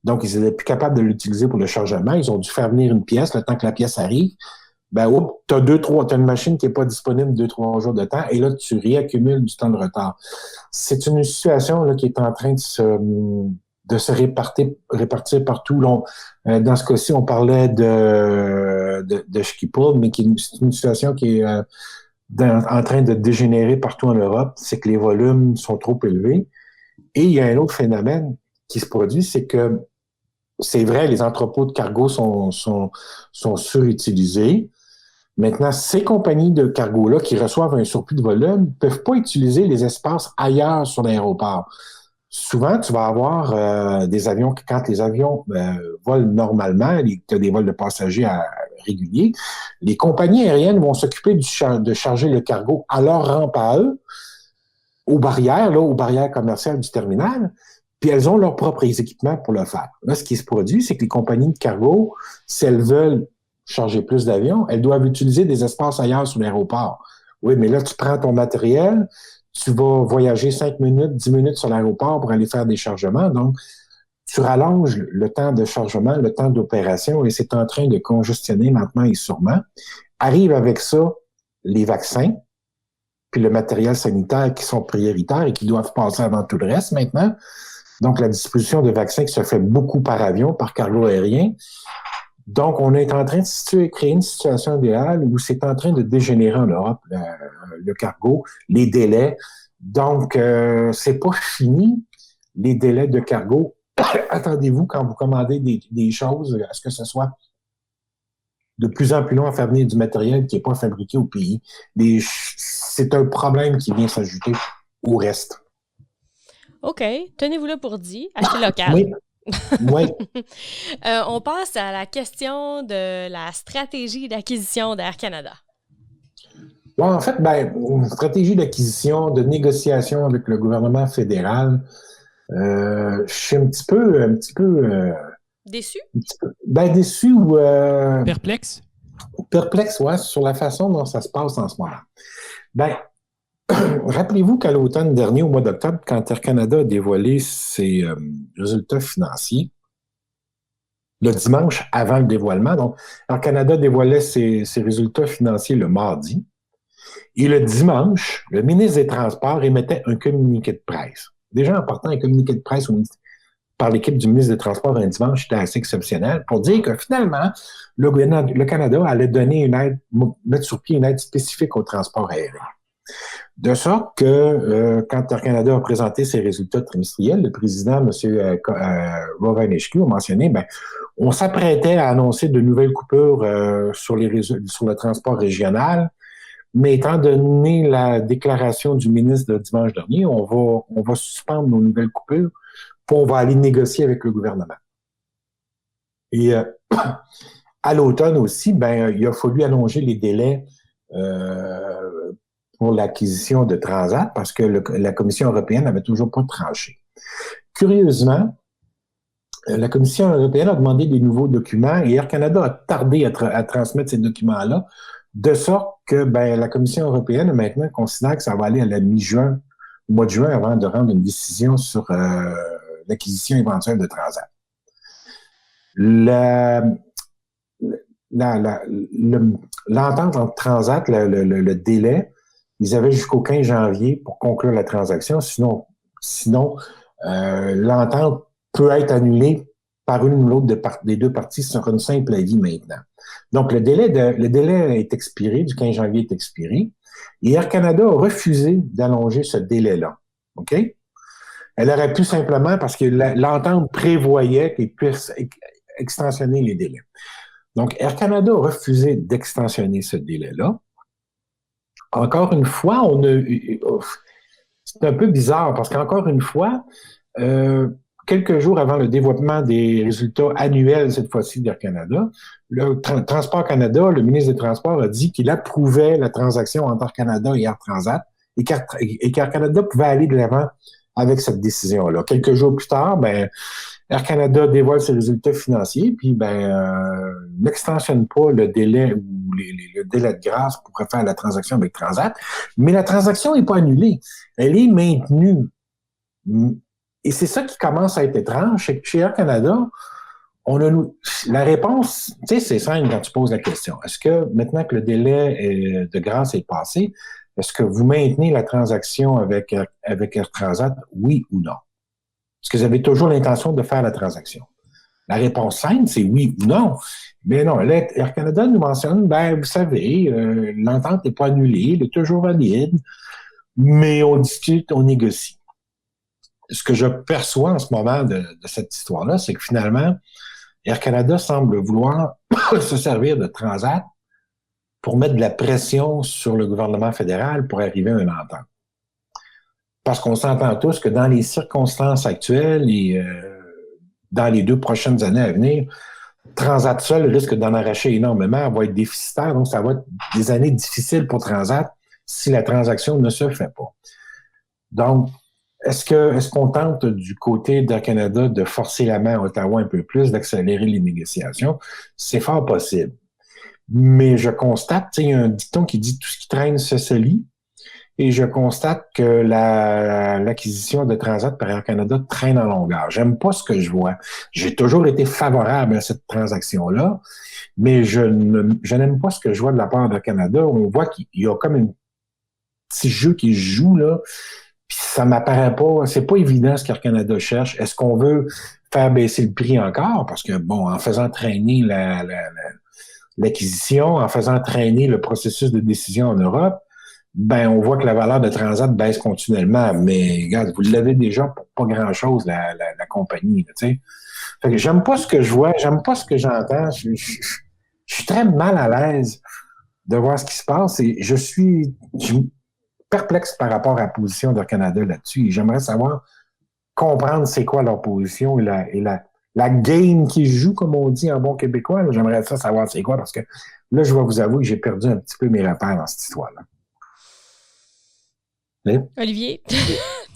Donc, ils n'étaient plus capables de l'utiliser pour le chargement. Ils ont dû faire venir une pièce. Le temps que la pièce arrive, t'as une machine qui n'est pas disponible 2-3 jours de temps et là, tu réaccumules du temps de retard. C'est une situation là, qui est en train de se répartir partout. Dans ce cas-ci, on parlait de Schiphol, mais c'est une situation qui est en train de dégénérer partout en Europe. C'est que les volumes sont trop élevés. Et il y a un autre phénomène qui se produit, c'est que c'est vrai, les entrepôts de cargo sont surutilisés. Maintenant, ces compagnies de cargo-là qui reçoivent un surplus de volume ne peuvent pas utiliser les espaces ailleurs sur l'aéroport. Souvent, tu vas avoir des avions, quand les avions volent normalement, tu as des vols de passagers réguliers, les compagnies aériennes vont s'occuper de charger le cargo à leur rampe à eux, aux barrières commerciales du terminal, puis elles ont leurs propres équipements pour le faire. Là, ce qui se produit, c'est que les compagnies de cargo, si elles veulent charger plus d'avions, elles doivent utiliser des espaces ailleurs sur l'aéroport. Oui, mais là, tu prends ton matériel, tu vas voyager 5 minutes, 10 minutes sur l'aéroport pour aller faire des chargements. Donc, tu rallonges le temps de chargement, le temps d'opération, et c'est en train de congestionner lentement et sûrement. Arrive avec ça les vaccins, puis le matériel sanitaire qui sont prioritaires et qui doivent passer avant tout le reste maintenant. Donc, la distribution de vaccins qui se fait beaucoup par avion, par cargo aérien. Donc, on est en train de créer une situation idéale où c'est en train de dégénérer en Europe, le cargo, les délais. Donc, c'est pas fini, les délais de cargo. Attendez-vous, quand vous commandez des choses, à ce que ce soit de plus en plus long à faire venir du matériel qui n'est pas fabriqué au pays. C'est un problème qui vient s'ajouter au reste. OK. Tenez-vous là pour dit. Achetez local. Oui. Oui. On passe à la question de la stratégie d'acquisition d'Air Canada. Ouais, en fait, une stratégie d'acquisition, de négociation avec le gouvernement fédéral, je suis un petit peu déçu? Déçu ou perplexe? Perplexe, ouais, sur la façon dont ça se passe en ce moment. Rappelez-vous qu'à l'automne dernier, au mois d'octobre, quand Air Canada a dévoilé ses résultats financiers, le dimanche avant le dévoilement, donc Air Canada dévoilait ses résultats financiers le mardi, et le dimanche, le ministre des Transports émettait un communiqué de presse. Déjà, en partant un communiqué de presse par l'équipe du ministre des Transports un dimanche, c'était assez exceptionnel, pour dire que finalement, le Canada allait donner mettre sur pied une aide spécifique au transport aérien. De sorte que, quand Air Canada a présenté ses résultats trimestriels, le président, M. Rovanichki, a mentionné, on s'apprêtait à annoncer de nouvelles coupures sur le transport régional, mais étant donné la déclaration du ministre de dimanche dernier, on va suspendre nos nouvelles coupures, puis on va aller négocier avec le gouvernement. Et à l'automne aussi, il a fallu allonger les délais pour l'acquisition de Transat parce que la Commission européenne n'avait toujours pas tranché. Curieusement, la Commission européenne a demandé des nouveaux documents et Air Canada a tardé à transmettre ces documents-là, de sorte que la Commission européenne maintenant considère que ça va aller à la mi-juin, au mois de juin, avant de rendre une décision sur l'acquisition éventuelle de Transat. L'entente entre Transat, le délai, ils avaient jusqu'au 15 janvier pour conclure la transaction. Sinon, l'entente peut être annulée par une ou l'autre des deux parties sur une simple avis maintenant. Donc, le délai est expiré, du 15 janvier est expiré, et Air Canada a refusé d'allonger ce délai-là. OK? Elle aurait pu simplement, parce que l'entente prévoyait qu'elle puisse extensionner les délais. Donc, Air Canada a refusé d'extensionner ce délai-là. Encore une fois, c'est un peu bizarre parce qu'encore une fois, quelques jours avant le dévoilement des résultats annuels, cette fois-ci, d'Air Canada, le Transport Canada, le ministre des Transports, a dit qu'il approuvait la transaction entre Air Canada et Air Transat et qu'Air Canada pouvait aller de l'avant avec cette décision-là. Quelques jours plus tard, Air Canada dévoile ses résultats financiers, puis n'extensionne pas le délai ou le délai de grâce pour faire la transaction avec Transat, mais la transaction n'est pas annulée. Elle est maintenue. Et c'est ça qui commence à être étrange, c'est que chez Air Canada, la réponse, tu sais, c'est simple quand tu poses la question. Est-ce que maintenant que le délai de grâce est passé, est-ce que vous maintenez la transaction avec Air Transat, oui ou non? Est-ce que vous avez toujours l'intention de faire la transaction? La réponse simple, c'est oui ou non. Mais non, Air Canada nous mentionne, vous savez, l'entente n'est pas annulée, elle est toujours valide, mais on discute, on négocie. ce que je perçois en ce moment de cette histoire-là, c'est que finalement, Air Canada semble vouloir se servir de Transat pour mettre de la pression sur le gouvernement fédéral pour arriver à une entente. Parce qu'on s'entend tous que dans les circonstances actuelles et dans les 2 prochaines années à venir, Transat seul risque d'en arracher énormément, va être déficitaire, donc ça va être des années difficiles pour Transat si la transaction ne se fait pas. Donc, est-ce qu'on tente du côté d'Air Canada de forcer la main à Ottawa un peu plus, d'accélérer les négociations? C'est fort possible. Mais je constate, il y a un dicton qui dit « tout ce qui traîne se salit ». Et je constate que l'acquisition de Transat par Air Canada traîne en longueur. J'aime pas ce que je vois. J'ai toujours été favorable à cette transaction-là, mais je n'aime pas ce que je vois de la part d'Air Canada. On voit qu'il y a comme un petit jeu qui se joue, là, puis ça m'apparaît pas, c'est pas évident ce qu'Air Canada cherche. Est-ce qu'on veut faire baisser le prix encore? Parce que, bon, en faisant traîner l'acquisition, en faisant traîner le processus de décision en Europe, ben, on voit que la valeur de Transat baisse continuellement. Mais, regarde, vous l'avez déjà pour pas grand-chose, la compagnie, tu sais. Fait que j'aime pas ce que je vois, j'aime pas ce que j'entends. Je suis très mal à l'aise de voir ce qui se passe et je suis perplexe par rapport à la position d'Air Canada là-dessus. Et j'aimerais comprendre c'est quoi leur position et la game qui joue, comme on dit en bon québécois. J'aimerais savoir c'est quoi parce que là, je vais vous avouer que j'ai perdu un petit peu mes repères dans cette histoire-là. Olivier?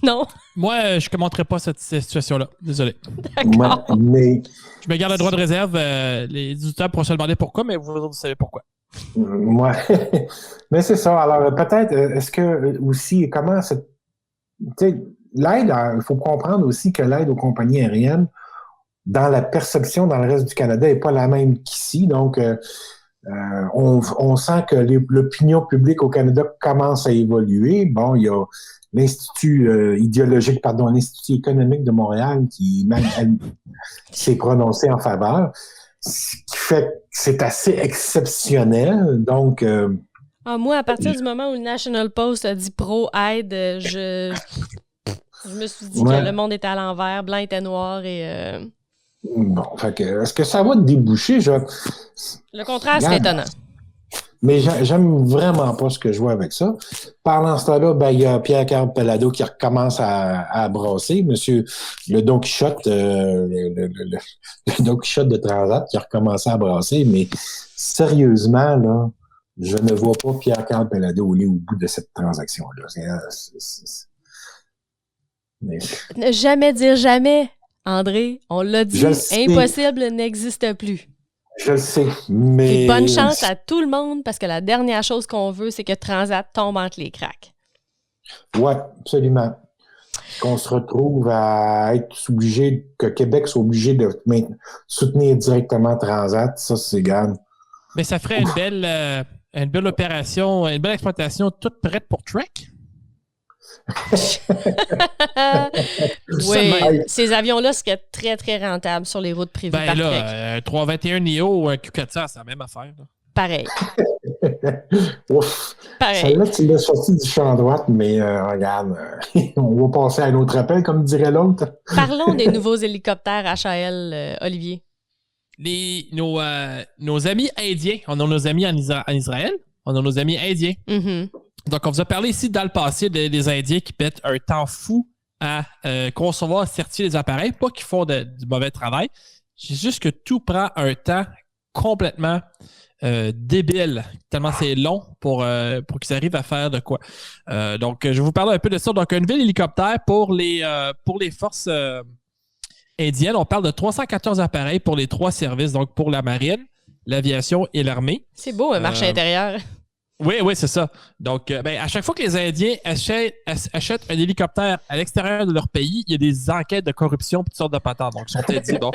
Non? Moi, je ne commenterai pas cette situation-là. Désolé. D'accord. Mais je me garde le droit de réserve. Les auditeurs pourront se demander pourquoi, mais vous savez pourquoi. Ouais. Mais c'est ça. Alors, peut-être, est-ce que aussi, comment cette. Tu sais, l'aide, il faut comprendre aussi que l'aide aux compagnies aériennes, dans la perception dans le reste du Canada, n'est pas la même qu'ici. Donc, on sent que l'opinion publique au Canada commence à évoluer. Bon, il y a l'Institut l'Institut économique de Montréal qui s'est prononcé en faveur, ce qui fait que c'est assez exceptionnel. Donc, moi, à partir du moment où le National Post a dit pro-aide, je me suis dit que le monde était à l'envers, blanc était noir et... Bon, fait que, est-ce que ça va déboucher? Le contraire, c'est étonnant. Mais j'aime vraiment pas ce que je vois avec ça. Pendant ce temps-là, ben, il y a Pierre-Carl Pellado qui recommence à brasser. Monsieur le Don Quichotte, le Don Quichotte de Transat qui a recommencé à brasser. Mais sérieusement, là, je ne vois pas Pierre-Carl Pellado aller au bout de cette transaction-là. Ne jamais dire jamais. André, on l'a dit, impossible n'existe plus. Je le sais, mais... Et bonne chance à tout le monde, parce que la dernière chose qu'on veut, c'est que Transat tombe entre les cracks. Oui, absolument. Qu'on se retrouve à être obligé, que Québec soit obligé de soutenir directement Transat, ça, c'est grave. Mais ça ferait une belle opération, une belle exploitation toute prête pour Trek. Oui, ces avions-là seraient très, très rentables sur les routes privées par Trek. Un 321 Neo ou un Q400, c'est la même affaire. Là. Pareil. Ouf. Pareil. Celle-là, tu l'as sorti du champ droite, mais regarde, on va passer à un autre appel, comme dirait l'autre. Parlons des nouveaux hélicoptères HAL, Olivier. Nos amis indiens, on a nos amis en Israël, on a nos amis indiens. Mm-hmm. Donc, on vous a parlé ici dans le passé des Indiens qui mettent un temps fou à concevoir et certifier les appareils. Pas qu'ils font du mauvais travail. C'est juste que tout prend un temps complètement débile. Tellement c'est long pour qu'ils arrivent à faire de quoi. Donc, je vais vous parler un peu de ça. Donc, un nouvel hélicoptère pour les forces indiennes. On parle de 314 appareils pour les 3 services. Donc, pour la marine, l'aviation et l'armée. C'est beau, un marché intérieur. Oui, c'est ça. Donc, à chaque fois que les Indiens achètent un hélicoptère à l'extérieur de leur pays, il y a des enquêtes de corruption et toutes sortes de patentes. Donc, ils sont dit, bon.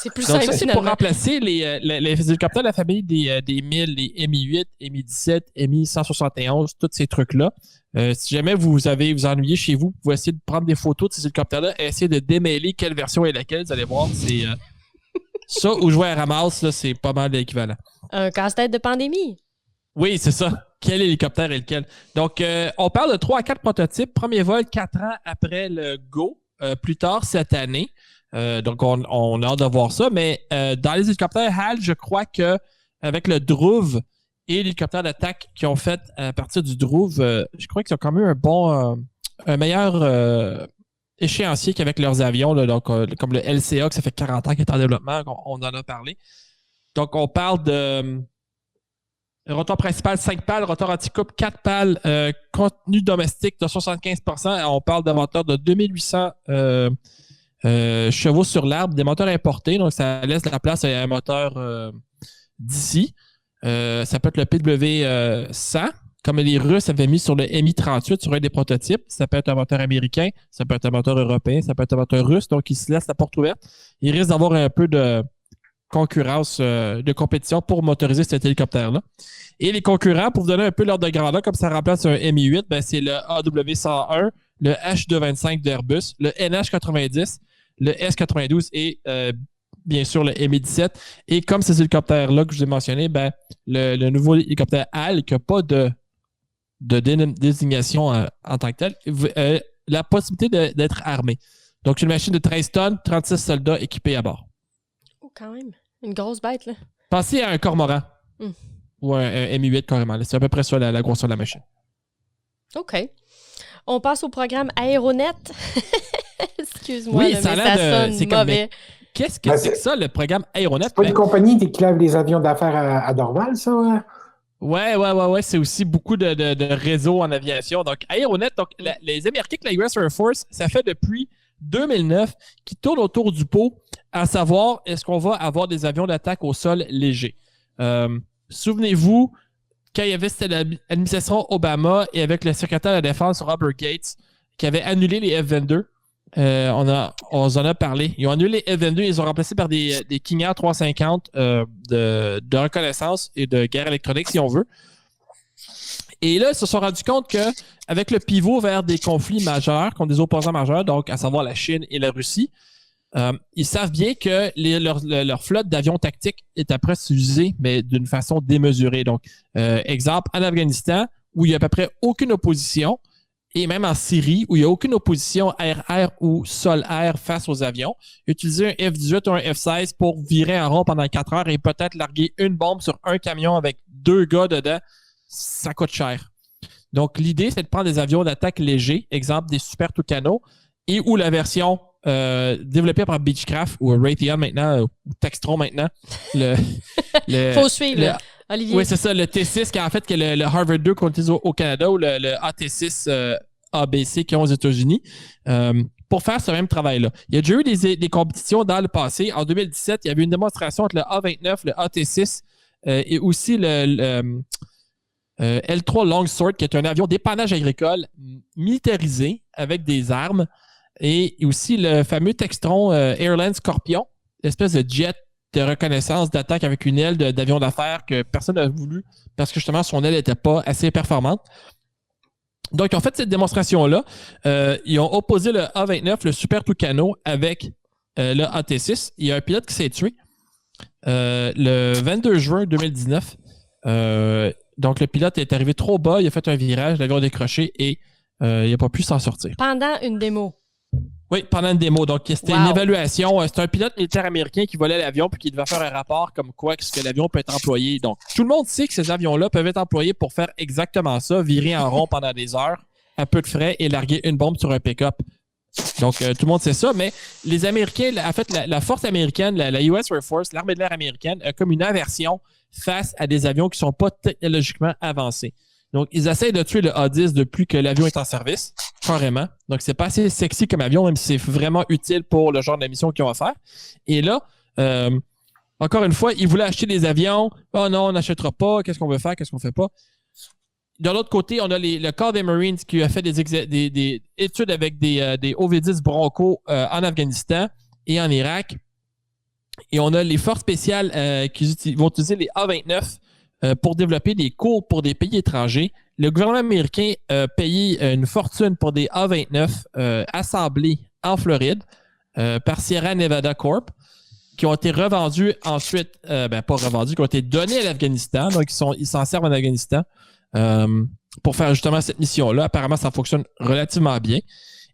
C'est plus donc, simple, ça, c'est pour remplacer les hélicoptères de la famille des 1000, les Mi-8, Mi-17, Mi-171, tous ces trucs-là. Si jamais vous ennuyez chez vous, vous pouvez essayer de prendre des photos de ces hélicoptères-là et essayer de démêler quelle version est laquelle. Vous allez voir, c'est ça ou jouer à ramasse, là, c'est pas mal l'équivalent. Un casse-tête de pandémie. Oui, c'est ça. Quel hélicoptère est lequel? Donc, on parle de 3 à 4 prototypes. Premier vol, 4 ans après le Go. plus tard cette année. Donc, on a hâte de voir ça. Mais dans les hélicoptères HAL, je crois qu'avec le Druve et l'hélicoptère d'attaque qu'ils ont fait à partir du Druve, je crois qu'ils ont quand même un meilleur échéancier qu'avec leurs avions. Là, donc, comme le LCA, que ça fait 40 ans qu'il est en développement, on en a parlé. Donc, on parle de rotor principal 5 pales, rotor anti-coupe 4 pales, contenu domestique de 75%. On parle d'un moteur de 2800 chevaux sur l'arbre, des moteurs importés. Donc, ça laisse la place à un moteur d'ici. Ça peut être le PW100, comme les Russes avaient mis sur le Mi-38 sur un des prototypes. Ça peut être un moteur américain, ça peut être un moteur européen, ça peut être un moteur russe. Donc, il se laisse la porte ouverte. Il risque d'avoir un peu de concurrence, de compétition pour motoriser cet hélicoptère-là. Et les concurrents, pour vous donner un peu l'ordre de grandeur, comme ça remplace un Mi-8, ben c'est le AW101, le H225 d'Airbus, le NH90, le S92 et bien sûr le Mi-17. Et comme ces hélicoptères-là que je vous ai mentionnés, ben, le nouveau hélicoptère HAL, qui n'a pas de désignation en tant que tel, la possibilité d'être armé. Donc, une machine de 13 tonnes, 36 soldats équipés à bord. Oh, quand même. Une grosse bête, là. Pensez à un cormoran. Ou un Mi-8 carrément. C'est à peu près ça la grosseur de la machine. OK. On passe au programme Aéronet. Excuse-moi, oui, là, ça a mais l'air ça sonne mauvais. Qu'est-ce que c'est que ça, le programme Aéronet? C'est pas une compagnie qui lave les avions d'affaires à Dorval, ça? Ouais. C'est aussi beaucoup de réseaux en aviation. Donc, Aéronet, les Américains que la US Air Force, ça fait depuis 2009 qu'ils tournent autour du pot, à savoir, est-ce qu'on va avoir des avions d'attaque au sol légers? Souvenez-vous, quand il y avait l'administration Obama et avec le secrétaire de la Défense Robert Gates qui avait annulé les F-22, on en a parlé. Ils ont annulé les F-22, ils ont remplacé par des King Air 350 de reconnaissance et de guerre électronique, si on veut. Et là, ils se sont rendus compte qu'avec le pivot vers des conflits majeurs, contre des opposants majeurs, donc à savoir la Chine et la Russie, ils savent bien que leur flotte d'avions tactiques est après utilisée, mais d'une façon démesurée. Donc, exemple, en Afghanistan, où il n'y a à peu près aucune opposition, et même en Syrie, où il n'y a aucune opposition air-air ou sol-air face aux avions, utiliser un F-18 ou un F-16 pour virer en rond pendant 4 heures et peut-être larguer une bombe sur un camion avec 2 gars dedans, ça coûte cher. Donc, l'idée, c'est de prendre des avions d'attaque légers, exemple des Super Tucano, et ou la version développée par Beechcraft ou Raytheon maintenant, ou Textron maintenant. Faut suivre, Olivier. Oui, c'est ça, le T6 qui en fait que le Harvard 2 qu'on utilise au Canada ou le AT6 ABC qui ont aux États-Unis pour faire ce même travail-là. Il y a déjà eu des compétitions dans le passé. En 2017, il y avait une démonstration entre le A29, le AT6 et aussi le L3 Longsword, qui est un avion d'épannage agricole militarisé avec des armes, et aussi le fameux Textron Airland Scorpion, l'espèce de jet de reconnaissance d'attaque avec une aile d'avion d'affaires que personne n'a voulu parce que justement son aile n'était pas assez performante. Donc, ils ont fait cette démonstration-là. Ils ont opposé le A29, le Super Tucano, avec le AT6. Il y a un pilote qui s'est tué le 22 juin 2019. Donc, le pilote est arrivé trop bas, il a fait un virage, l'avion a décroché et il n'a pas pu s'en sortir. Pendant une démo. Oui, pendant une démo. Donc, c'était une évaluation. C'était un pilote militaire américain qui volait l'avion puis qui devait faire un rapport comme quoi que l'avion peut être employé. Donc, tout le monde sait que ces avions-là peuvent être employés pour faire exactement ça, virer en rond pendant des heures, à peu de frais et larguer une bombe sur un pick-up. Donc, tout le monde sait ça, mais les Américains, en fait, la force américaine, la US Air Force, l'armée de l'air américaine, a comme une aversion face à des avions qui ne sont pas technologiquement avancés. Donc, ils essayent de tuer le A-10 depuis que l'avion est en service, carrément. Donc, c'est pas assez sexy comme avion, même si c'est vraiment utile pour le genre de mission qu'ils ont à faire. Et là, encore une fois, ils voulaient acheter des avions. Oh non, on n'achètera pas. Qu'est-ce qu'on veut faire? Qu'est-ce qu'on fait pas? De l'autre côté, on a le corps des Marines qui a fait des études avec des OV-10 Bronco en Afghanistan et en Irak. Et on a les forces spéciales qui vont utiliser les A-29 pour développer des cours pour des pays étrangers. Le gouvernement américain a payé une fortune pour des A-29 assemblés en Floride par Sierra Nevada Corp, qui ont été revendus ensuite, pas revendus, qui ont été donnés à l'Afghanistan. Donc, ils s'en servent en Afghanistan pour faire justement cette mission-là. Apparemment, ça fonctionne relativement bien.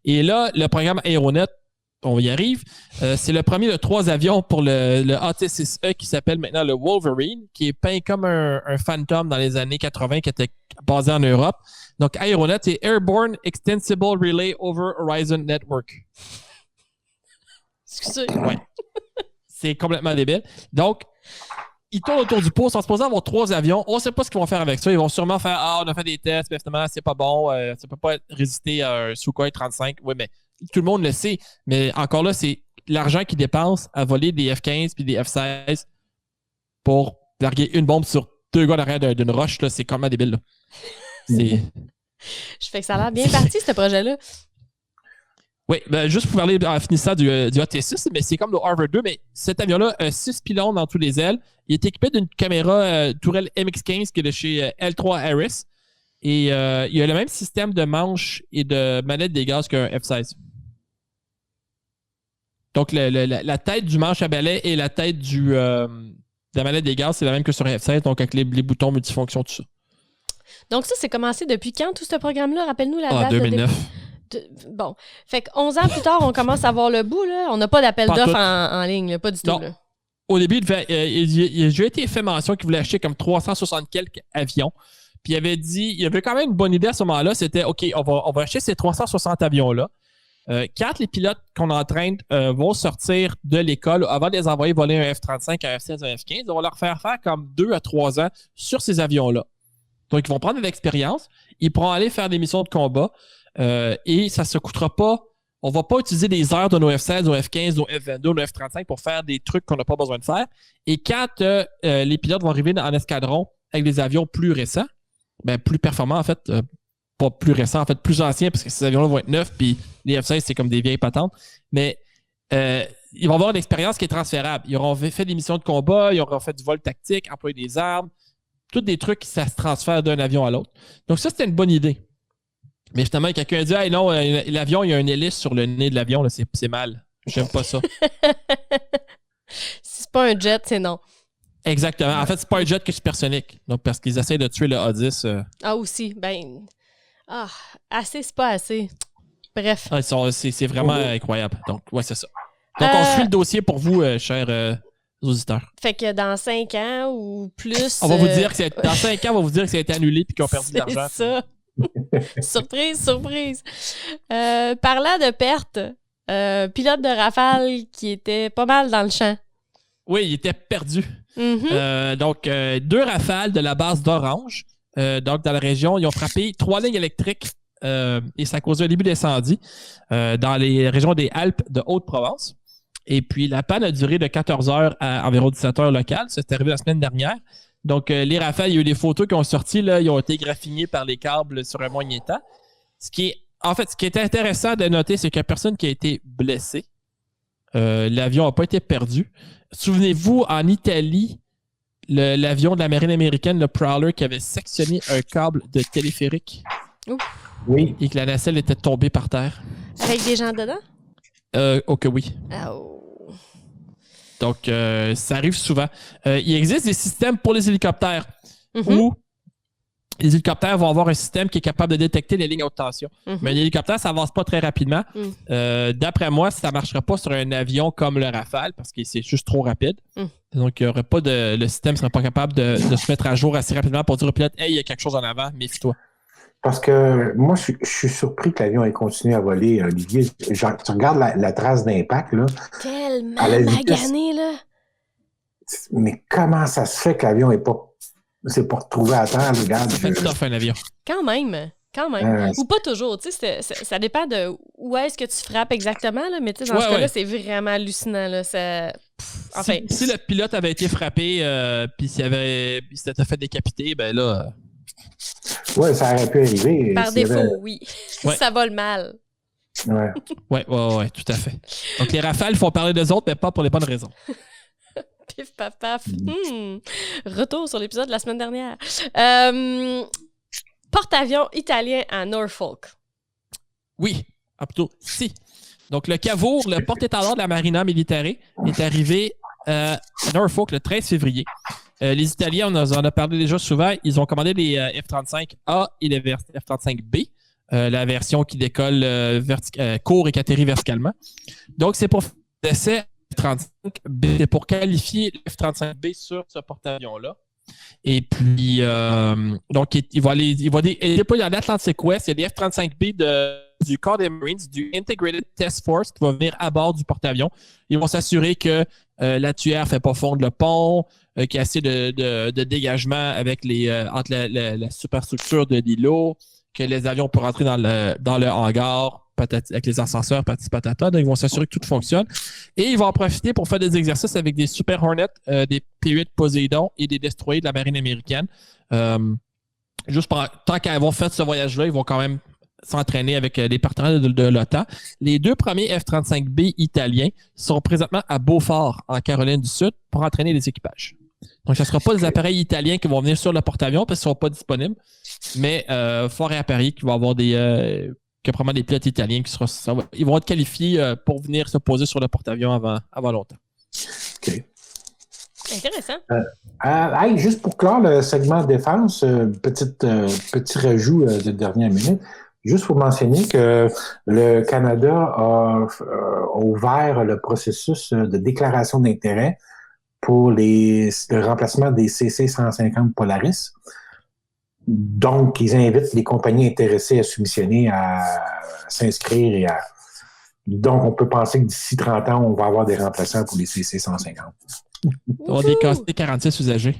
Et là, le programme Aeronet, on y arrive, c'est le premier de 3 avions pour le AT-6E qui s'appelle maintenant le Wolverine, qui est peint comme un Phantom dans les années 80 qui était basé en Europe. Donc, Aeronet, c'est Airborne Extensible Relay Over Horizon Network. Excusez. Ouais. C'est complètement débile. Donc, ils tournent autour du pot. Ils sont supposés avoir 3 avions. On ne sait pas ce qu'ils vont faire avec ça. Ils vont sûrement faire on a fait des tests, mais finalement, c'est pas bon. Ça ne peut pas résister à un Sukhoi 35. Oui, mais tout le monde le sait. Mais encore là, c'est l'argent qu'ils dépensent à voler des F-15 puis des F-16 pour larguer une bombe sur 2 gars derrière d'une roche. Là, c'est complètement débile. Là. Je fais que ça a l'air bien parti, ce projet-là. Oui, ben juste pour parler en finissant du AT-6, mais c'est comme le Harvard 2, mais cet avion-là a 6 pylônes dans tous les ailes. Il est équipé d'une caméra tourelle MX-15 qui est de chez L3 Harris. Et il a le même système de manche et de manette des gaz qu'un F-16. Donc, la tête du manche à balai et la tête de la manette des gaz, c'est la même que sur un F-16, donc avec les boutons multifonctions, tout ça. Donc ça, c'est commencé depuis quand, tout ce programme-là? Rappelle-nous la date. 2009. Bon. Fait que 11 ans plus tard, on commence à voir le bout, là. On n'a pas d'appel d'offres en ligne, là. Pas du tout, là. Au début, il a déjà été fait mention qu'il voulait acheter comme 360 quelques avions. Puis il avait quand même une bonne idée à ce moment-là. C'était, OK, on va acheter ces 360 avions-là. Quand les pilotes qu'on entraîne vont sortir de l'école, avant de les envoyer voler un F-35, un F-16, un F-15, on va leur faire comme 2 à 3 ans sur ces avions-là. Donc, ils vont prendre de l'expérience. Ils pourront aller faire des missions de combat. Et ça ne se coûtera pas. On ne va pas utiliser des heures de nos F-16, nos F-15, nos F-22, nos F-35 pour faire des trucs qu'on n'a pas besoin de faire. Et quand les pilotes vont arriver en escadron avec des avions plus récents, plus performants en fait, pas plus récents, en fait plus anciens, parce que ces avions-là vont être neufs, puis les F-16, c'est comme des vieilles patentes. Mais ils vont avoir une expérience qui est transférable. Ils auront fait des missions de combat, ils auront fait du vol tactique, employer des armes, tous des trucs, ça se transfère d'un avion à l'autre. Donc ça, c'était une bonne idée. Mais justement, quelqu'un a dit « Hey non, l'avion, il y a une hélice sur le nez de l'avion, là, c'est mal. J'aime pas ça. » Si c'est pas un jet, c'est non. Exactement. En fait, c'est pas un jet que supersonique. Donc, parce qu'ils essaient de tuer le A-10. Ah, aussi. Assez, c'est pas assez. Bref. C'est vraiment incroyable. Donc, ouais, c'est ça. Donc, on suit le dossier pour vous, chers auditeurs. Fait que dans 5 ans ou plus... On va vous dire que dans 5 ans, on va vous dire que ça a été annulé et qu'ils ont perdu de l'argent. C'est ça. Surprise. Parlant de pertes, pilote de Rafale qui était pas mal dans le champ. Oui, il était perdu. Mm-hmm. Donc, 2 Rafales de la base d'Orange. Donc, dans la région, ils ont frappé 3 lignes électriques et ça a causé un début d'incendie dans les régions des Alpes de Haute-Provence. Et puis, la panne a duré de 14 heures à environ 17 heures locales. Ça s'est arrivé la semaine dernière. Donc, les Rafales, il y a eu des photos qui ont sorti, là, ils ont été graffinés par les câbles sur un moyen temps. Ce qui est intéressant de noter, c'est qu'il n'y a personne qui a été blessé. L'avion n'a pas été perdu. Souvenez-vous, en Italie, l'avion de la marine américaine, le Prowler, qui avait sectionné un câble de téléphérique. Ouf. Oui. Et que la nacelle était tombée par terre. Avec des gens dedans? Ok, oui. Oh. Donc, ça arrive souvent. Il existe des systèmes pour les hélicoptères où les hélicoptères vont avoir un système qui est capable de détecter les lignes à haute tension. Mais l'hélicoptère, ça avance pas très rapidement. D'après moi, ça ne marchera pas sur un avion comme le Rafale parce que c'est juste trop rapide. Donc, il y aurait pas le système ne serait pas capable de se mettre à jour assez rapidement pour dire au pilote « Hey, il y a quelque chose en avant, méfie-toi ». Parce que moi, je suis surpris que l'avion ait continué à voler, Olivier. Genre, tu regardes la trace d'impact, là. Tellement magané, là. Mais comment ça se fait que l'avion s'est pas retrouvé à terre, les gars? Ça fait tout un avion. Quand même. Ou pas toujours, tu sais, ça dépend de où est-ce que tu frappes exactement, là. Mais tu sais, dans ce cas-là, c'est vraiment hallucinant, là. Si le pilote avait été frappé, puis s'il s'était fait décapiter, ben là... Oui, ça aurait pu arriver. Par défaut, oui. Ouais. Ça vole mal. Ouais, tout à fait. Donc, les Rafales font parler d'eux autres, mais pas pour les bonnes raisons. Pif, paf, paf. Retour sur l'épisode de la semaine dernière. Porte-avions italien à Norfolk. Oui, plutôt si. Donc, le Cavour, le porte-étendard de la Marina Militare, est arrivé à Norfolk le 13 février. Les Italiens, on en a parlé déjà souvent, ils ont commandé les F-35A et les F-35B. la version qui décolle court et qui atterrit verticalement. Donc, c'est pour l'essai F-35B, c'est pour qualifier le F-35B sur ce porte-avions-là. Et puis, donc, il va déployer en Atlantic West. Il y a des F-35B du Corps des Marines, du Integrated Task Force qui va venir à bord du porte-avions. Ils vont s'assurer que la tuyère ne fait pas fondre le pont, qu'il y a assez de dégagement avec entre la superstructure de l'îlot, que les avions peuvent rentrer dans le hangar avec les ascenseurs, patata. Donc, ils vont s'assurer que tout fonctionne. Et ils vont en profiter pour faire des exercices avec des Super Hornets, des P-8 Poseidon et des destroyers de la marine américaine. Tant qu'ils vont faire ce voyage-là, ils vont quand même s'entraîner avec les partenaires de l'OTAN. Les 2 premiers F-35B italiens sont présentement à Beaufort, en Caroline du Sud, pour entraîner les équipages. Donc, ce ne sera pas des appareils italiens qui vont venir sur le porte-avions parce qu'ils ne sont pas disponibles, mais Fort et à Paris qui vont avoir probablement des pilotes italiens ils vont être qualifiés pour venir se poser sur le porte-avions avant longtemps. OK. Intéressant. Juste pour clore le segment défense, petit rajout de dernière minute. Juste pour mentionner que le Canada a ouvert le processus de déclaration d'intérêt pour le remplacement des CC-150 Polaris. Donc, ils invitent les compagnies intéressées à soumissionner, à s'inscrire Donc, on peut penser que d'ici 30 ans, on va avoir des remplaçants pour les CC-150. On va décasser 46 usagers.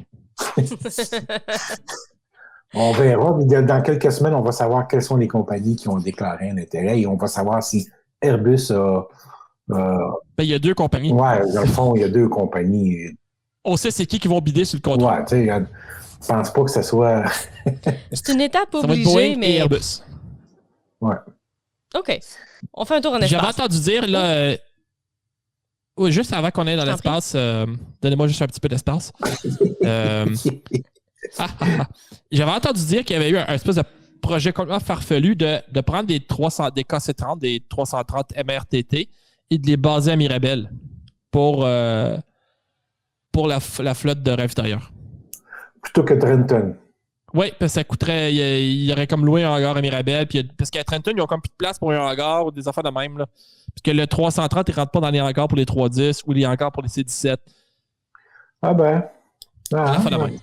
On verra. Dans quelques semaines, on va savoir quelles sont les compagnies qui ont déclaré un intérêt et on va savoir si Airbus a... il y a 2 compagnies. Oui, dans le fond, il y a 2 compagnies. On sait c'est qui vont bider sur le contrat. Ouais, tu sais, je pense pas que ce soit... C'est une étape Ça va être obligée, Boeing mais... et Airbus. Ouais. OK. On fait un tour en espace. J'avais entendu dire, là... Oui, juste avant qu'on aille dans l'espace, donnez-moi juste un petit peu d'espace. J'avais entendu dire qu'il y avait eu un espèce de projet complètement farfelu de prendre des KC-30, des 330 MRTT et de les baser à Mirabel pour la flotte de ravitailleurs. Plutôt que Trenton. Oui, parce que ça coûterait... Il y aurait comme loué un hangar à Mirabel. Parce qu'à Trenton, ils ont comme plus de place pour un hangar ou des affaires de même. Là. Parce que le 330, il ne rentre pas dans les hangars pour les 310 ou les hangars pour les C-17. Ah ben. L'affaire de même.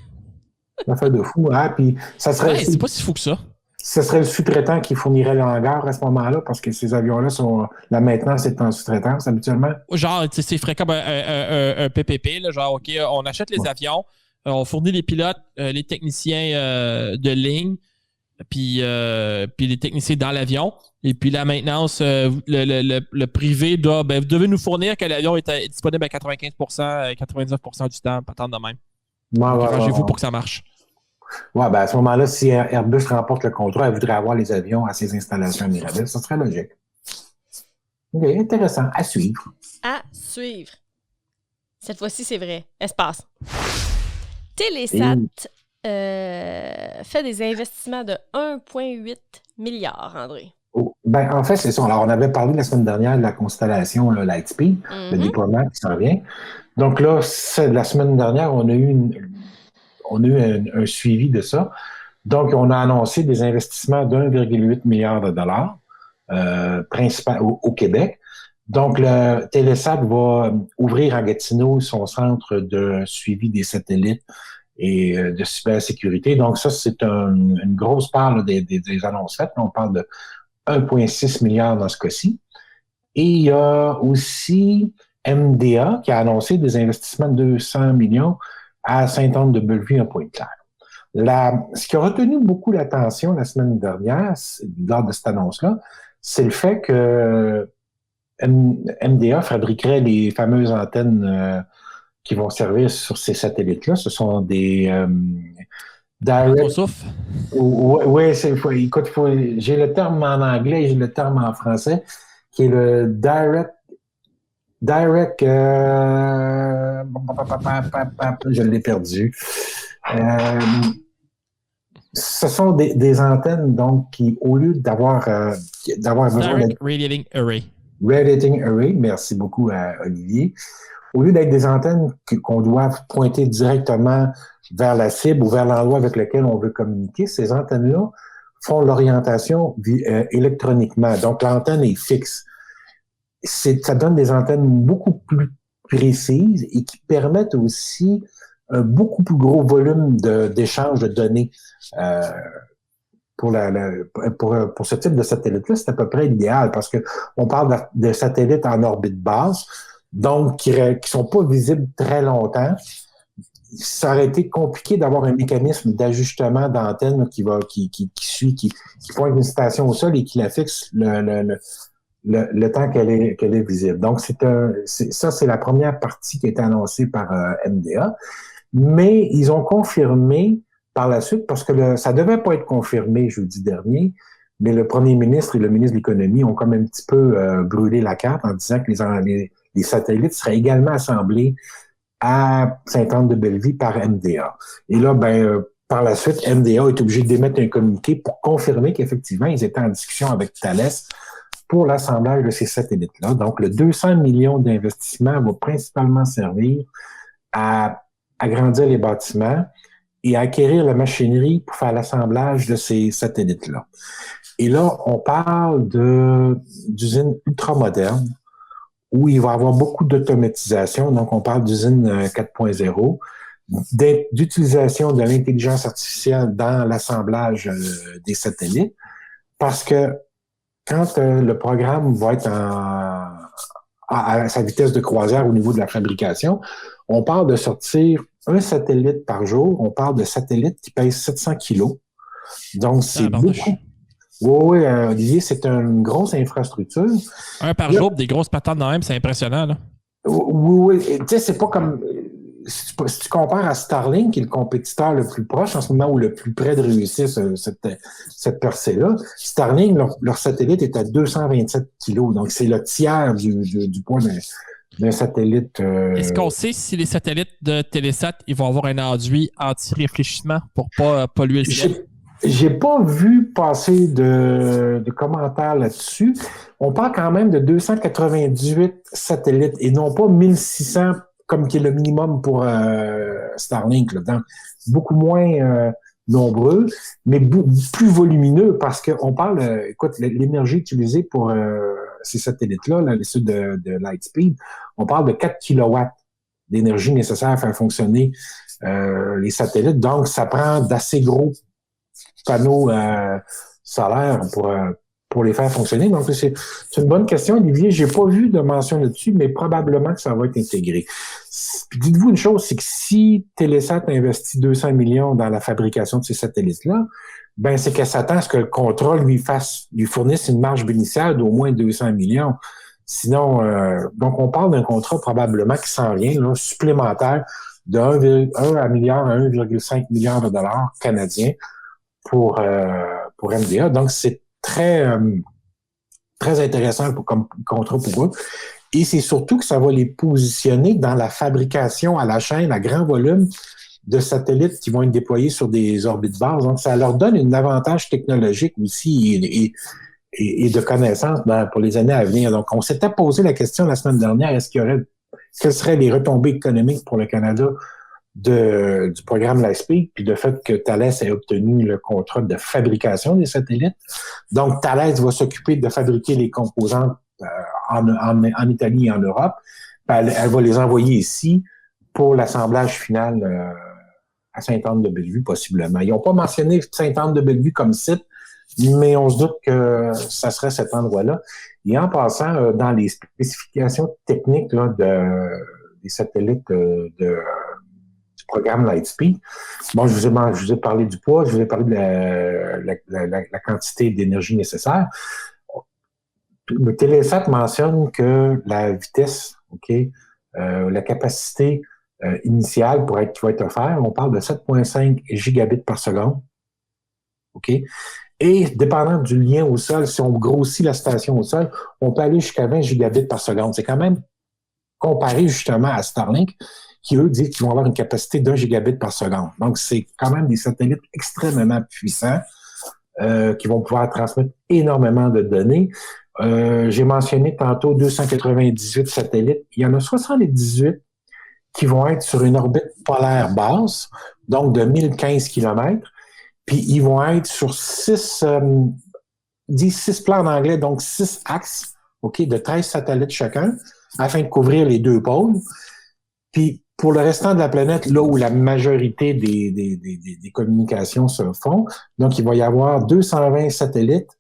L'affaire de fou. Puis ça serait... Ouais, c'est pas si fou que ça. Ce serait le sous-traitant qui fournirait le hangar à ce moment-là, parce que ces avions-là sont... La maintenance est en sous-traitance, habituellement. Genre, c'est frais comme un PPP. Là, genre, OK, on achète les avions, on fournit les pilotes, les techniciens de ligne, puis les techniciens dans l'avion. Et puis la maintenance, le privé doit... vous devez nous fournir que l'avion est disponible à 95%, 99% du temps, pas tant de même. Arrangez-vous pour que ça marche. Oui, à ce moment-là, si Airbus remporte le contrat, elle voudrait avoir les avions à ses installations à Mirabel. Ça serait logique. OK, intéressant. À suivre. À suivre. Cette fois-ci, c'est vrai. Espace. Télésat fait des investissements de 1,8 milliard, André. En fait, c'est ça. Alors, on avait parlé la semaine dernière de la constellation Lightspeed, le déploiement qui s'en vient. Donc là, la semaine dernière, on a eu un suivi de ça. Donc, on a annoncé des investissements d'1,8 milliard de dollars au Québec. Donc, le Télésat va ouvrir à Gatineau son centre de suivi des satellites et de cybersécurité. Donc, ça, c'est une grosse part là, des annonces faites. On parle de 1,6 milliard dans ce cas-ci. Et il y a aussi MDA qui a annoncé des investissements de 200 millions à Sainte-Anne-de-Bellevue en Pointe-Claire. Ce qui a retenu beaucoup l'attention la semaine dernière, lors de cette annonce-là, c'est le fait que MDA fabriquerait les fameuses antennes qui vont servir sur ces satellites-là. Ce sont des direct... Oui, écoute, j'ai le terme en anglais et j'ai le terme en français, qui est le direct je l'ai perdu. Ce sont des antennes, donc, qui, au lieu d'avoir besoin Direct Radiating Array. Radiating Array, merci beaucoup à Olivier. Au lieu d'être des antennes qu'on doit pointer directement vers la cible ou vers l'endroit avec lequel on veut communiquer, ces antennes-là font l'orientation électroniquement. Donc, l'antenne est fixe. Ça donne des antennes beaucoup plus précises et qui permettent aussi un beaucoup plus gros volume d'échange de données. Pour ce type de satellite-là, c'est à peu près idéal parce que on parle de satellites en orbite basse, donc qui sont pas visibles très longtemps. Ça aurait été compliqué d'avoir un mécanisme d'ajustement d'antenne qui pointe une station au sol et qui la fixe le temps qu'elle est visible. Donc, c'est la première partie qui a été annoncée par MDA. Mais ils ont confirmé par la suite, parce que ça devait pas être confirmé jeudi dernier, mais le premier ministre et le ministre de l'Économie ont comme un petit peu brûlé la carte en disant que les satellites seraient également assemblés à Sainte-Anne-de-Bellevue par MDA. Et là, par la suite, MDA est obligé d'émettre un communiqué pour confirmer qu'effectivement, ils étaient en discussion avec Thales pour l'assemblage de ces satellites-là. Donc, le 200 millions d'investissements va principalement servir à agrandir les bâtiments et à acquérir la machinerie pour faire l'assemblage de ces satellites-là. Et là, on parle d'usines ultramodernes où il va y avoir beaucoup d'automatisation. Donc, on parle d'usine 4.0, d'utilisation de l'intelligence artificielle dans l'assemblage des satellites, parce que quand le programme va être à sa vitesse de croisière au niveau de la fabrication, on parle de sortir un satellite par jour. On parle de satellites qui pèsent 700 kilos. Donc, c'est beaucoup. Oui, Olivier, c'est une grosse infrastructure. Un par jour, des grosses patates dans même, c'est impressionnant, là. Oui. Tu sais, c'est pas comme... Si tu compares à Starlink, qui est le compétiteur le plus proche en ce moment ou le plus près de réussir cette percée-là, Starlink, leur satellite est à 227 kilos. Donc, c'est le tiers du poids d'un satellite. Est-ce qu'on sait si les satellites de Télésat, ils vont avoir un enduit anti-réfléchissement pour pas polluer le ciel? J'ai pas vu passer de commentaires là-dessus. On parle quand même de 298 satellites et non pas 1600 comme qui est le minimum pour Starlink. Là. Donc, beaucoup moins nombreux, mais plus volumineux parce qu'on parle, écoute, l'énergie utilisée pour ces satellites-là, là, ceux de Lightspeed, on parle de 4 kilowatts d'énergie nécessaire à faire fonctionner les satellites. Donc, ça prend d'assez gros panneaux solaires pour les faire fonctionner. Donc, c'est une bonne question, Olivier. J'ai pas vu de mention là-dessus, mais probablement que ça va être intégré. Puis dites-vous une chose, c'est que si Télésat investit 200 millions dans la fabrication de ces satellites-là, c'est qu'elle s'attend à ce que le contrat lui fournisse une marge bénéficiaire d'au moins 200 millions. Sinon, donc on parle d'un contrat probablement qui s'en vient, là, supplémentaire de 1 milliard à 1,5 milliard de dollars canadiens pour MDA. Donc, c'est très intéressant comme contrat pour eux. Et c'est surtout que ça va les positionner dans la fabrication à la chaîne à grand volume de satellites qui vont être déployés sur des orbites basses. Donc, ça leur donne un avantage technologique aussi et de connaissances pour les années à venir. Donc, on s'était posé la question la semaine dernière, quelles seraient les retombées économiques pour le Canada du programme Lightspeed, puis le fait que Thales ait obtenu le contrat de fabrication des satellites. Donc, Thales va s'occuper de fabriquer les composantes en Italie et en Europe. Elle va les envoyer ici pour l'assemblage final à Sainte-Anne-de-Bellevue, possiblement. Ils n'ont pas mentionné Sainte-Anne-de-Bellevue comme site, mais on se doute que ça serait cet endroit-là. Et en passant, dans les spécifications techniques là, des satellites du programme Lightspeed, bon, je vous ai parlé du poids, je vous ai parlé de la quantité d'énergie nécessaire. Le Télésat mentionne que la vitesse, la capacité initiale qui va être offerte, on parle de 7,5 gigabits par seconde. OK? Et dépendant du lien au sol, si on grossit la station au sol, on peut aller jusqu'à 20 gigabits par seconde. C'est quand même comparé justement à Starlink, qui eux disent qu'ils vont avoir une capacité d'1 gigabit par seconde. Donc, c'est quand même des satellites extrêmement puissants qui vont pouvoir transmettre énormément de données. J'ai mentionné tantôt 298 satellites. Il y en a 78 qui vont être sur une orbite polaire basse, donc de 1015 km. Puis ils vont être sur 6 plans en anglais, donc 6 axes, OK, de 13 satellites chacun, afin de couvrir les 2 pôles. Puis pour le restant de la planète, là où la majorité des communications se font, donc il va y avoir 220 satellites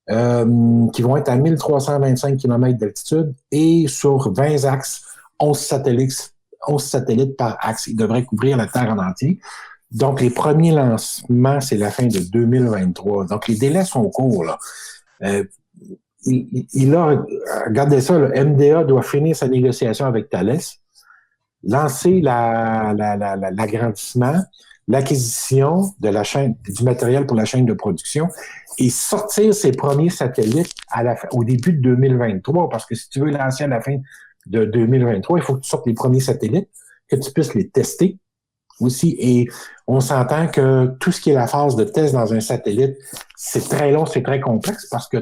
qui vont être à 1325 km d'altitude et sur 20 axes, 11 satellites par axe. Ils devraient couvrir la Terre en entier. Donc, les premiers lancements, c'est la fin de 2023. Donc, les délais sont courts, là. Regardez ça, le MDA doit finir sa négociation avec Thales, lancer l'agrandissement, l'acquisition de la chaîne, du matériel pour la chaîne de production et sortir ses premiers satellites au début de 2023. Parce que si tu veux lancer à la fin de 2023, il faut que tu sortes les premiers satellites, que tu puisses les tester aussi. Et on s'entend que tout ce qui est la phase de test dans un satellite, c'est très long, c'est très complexe parce que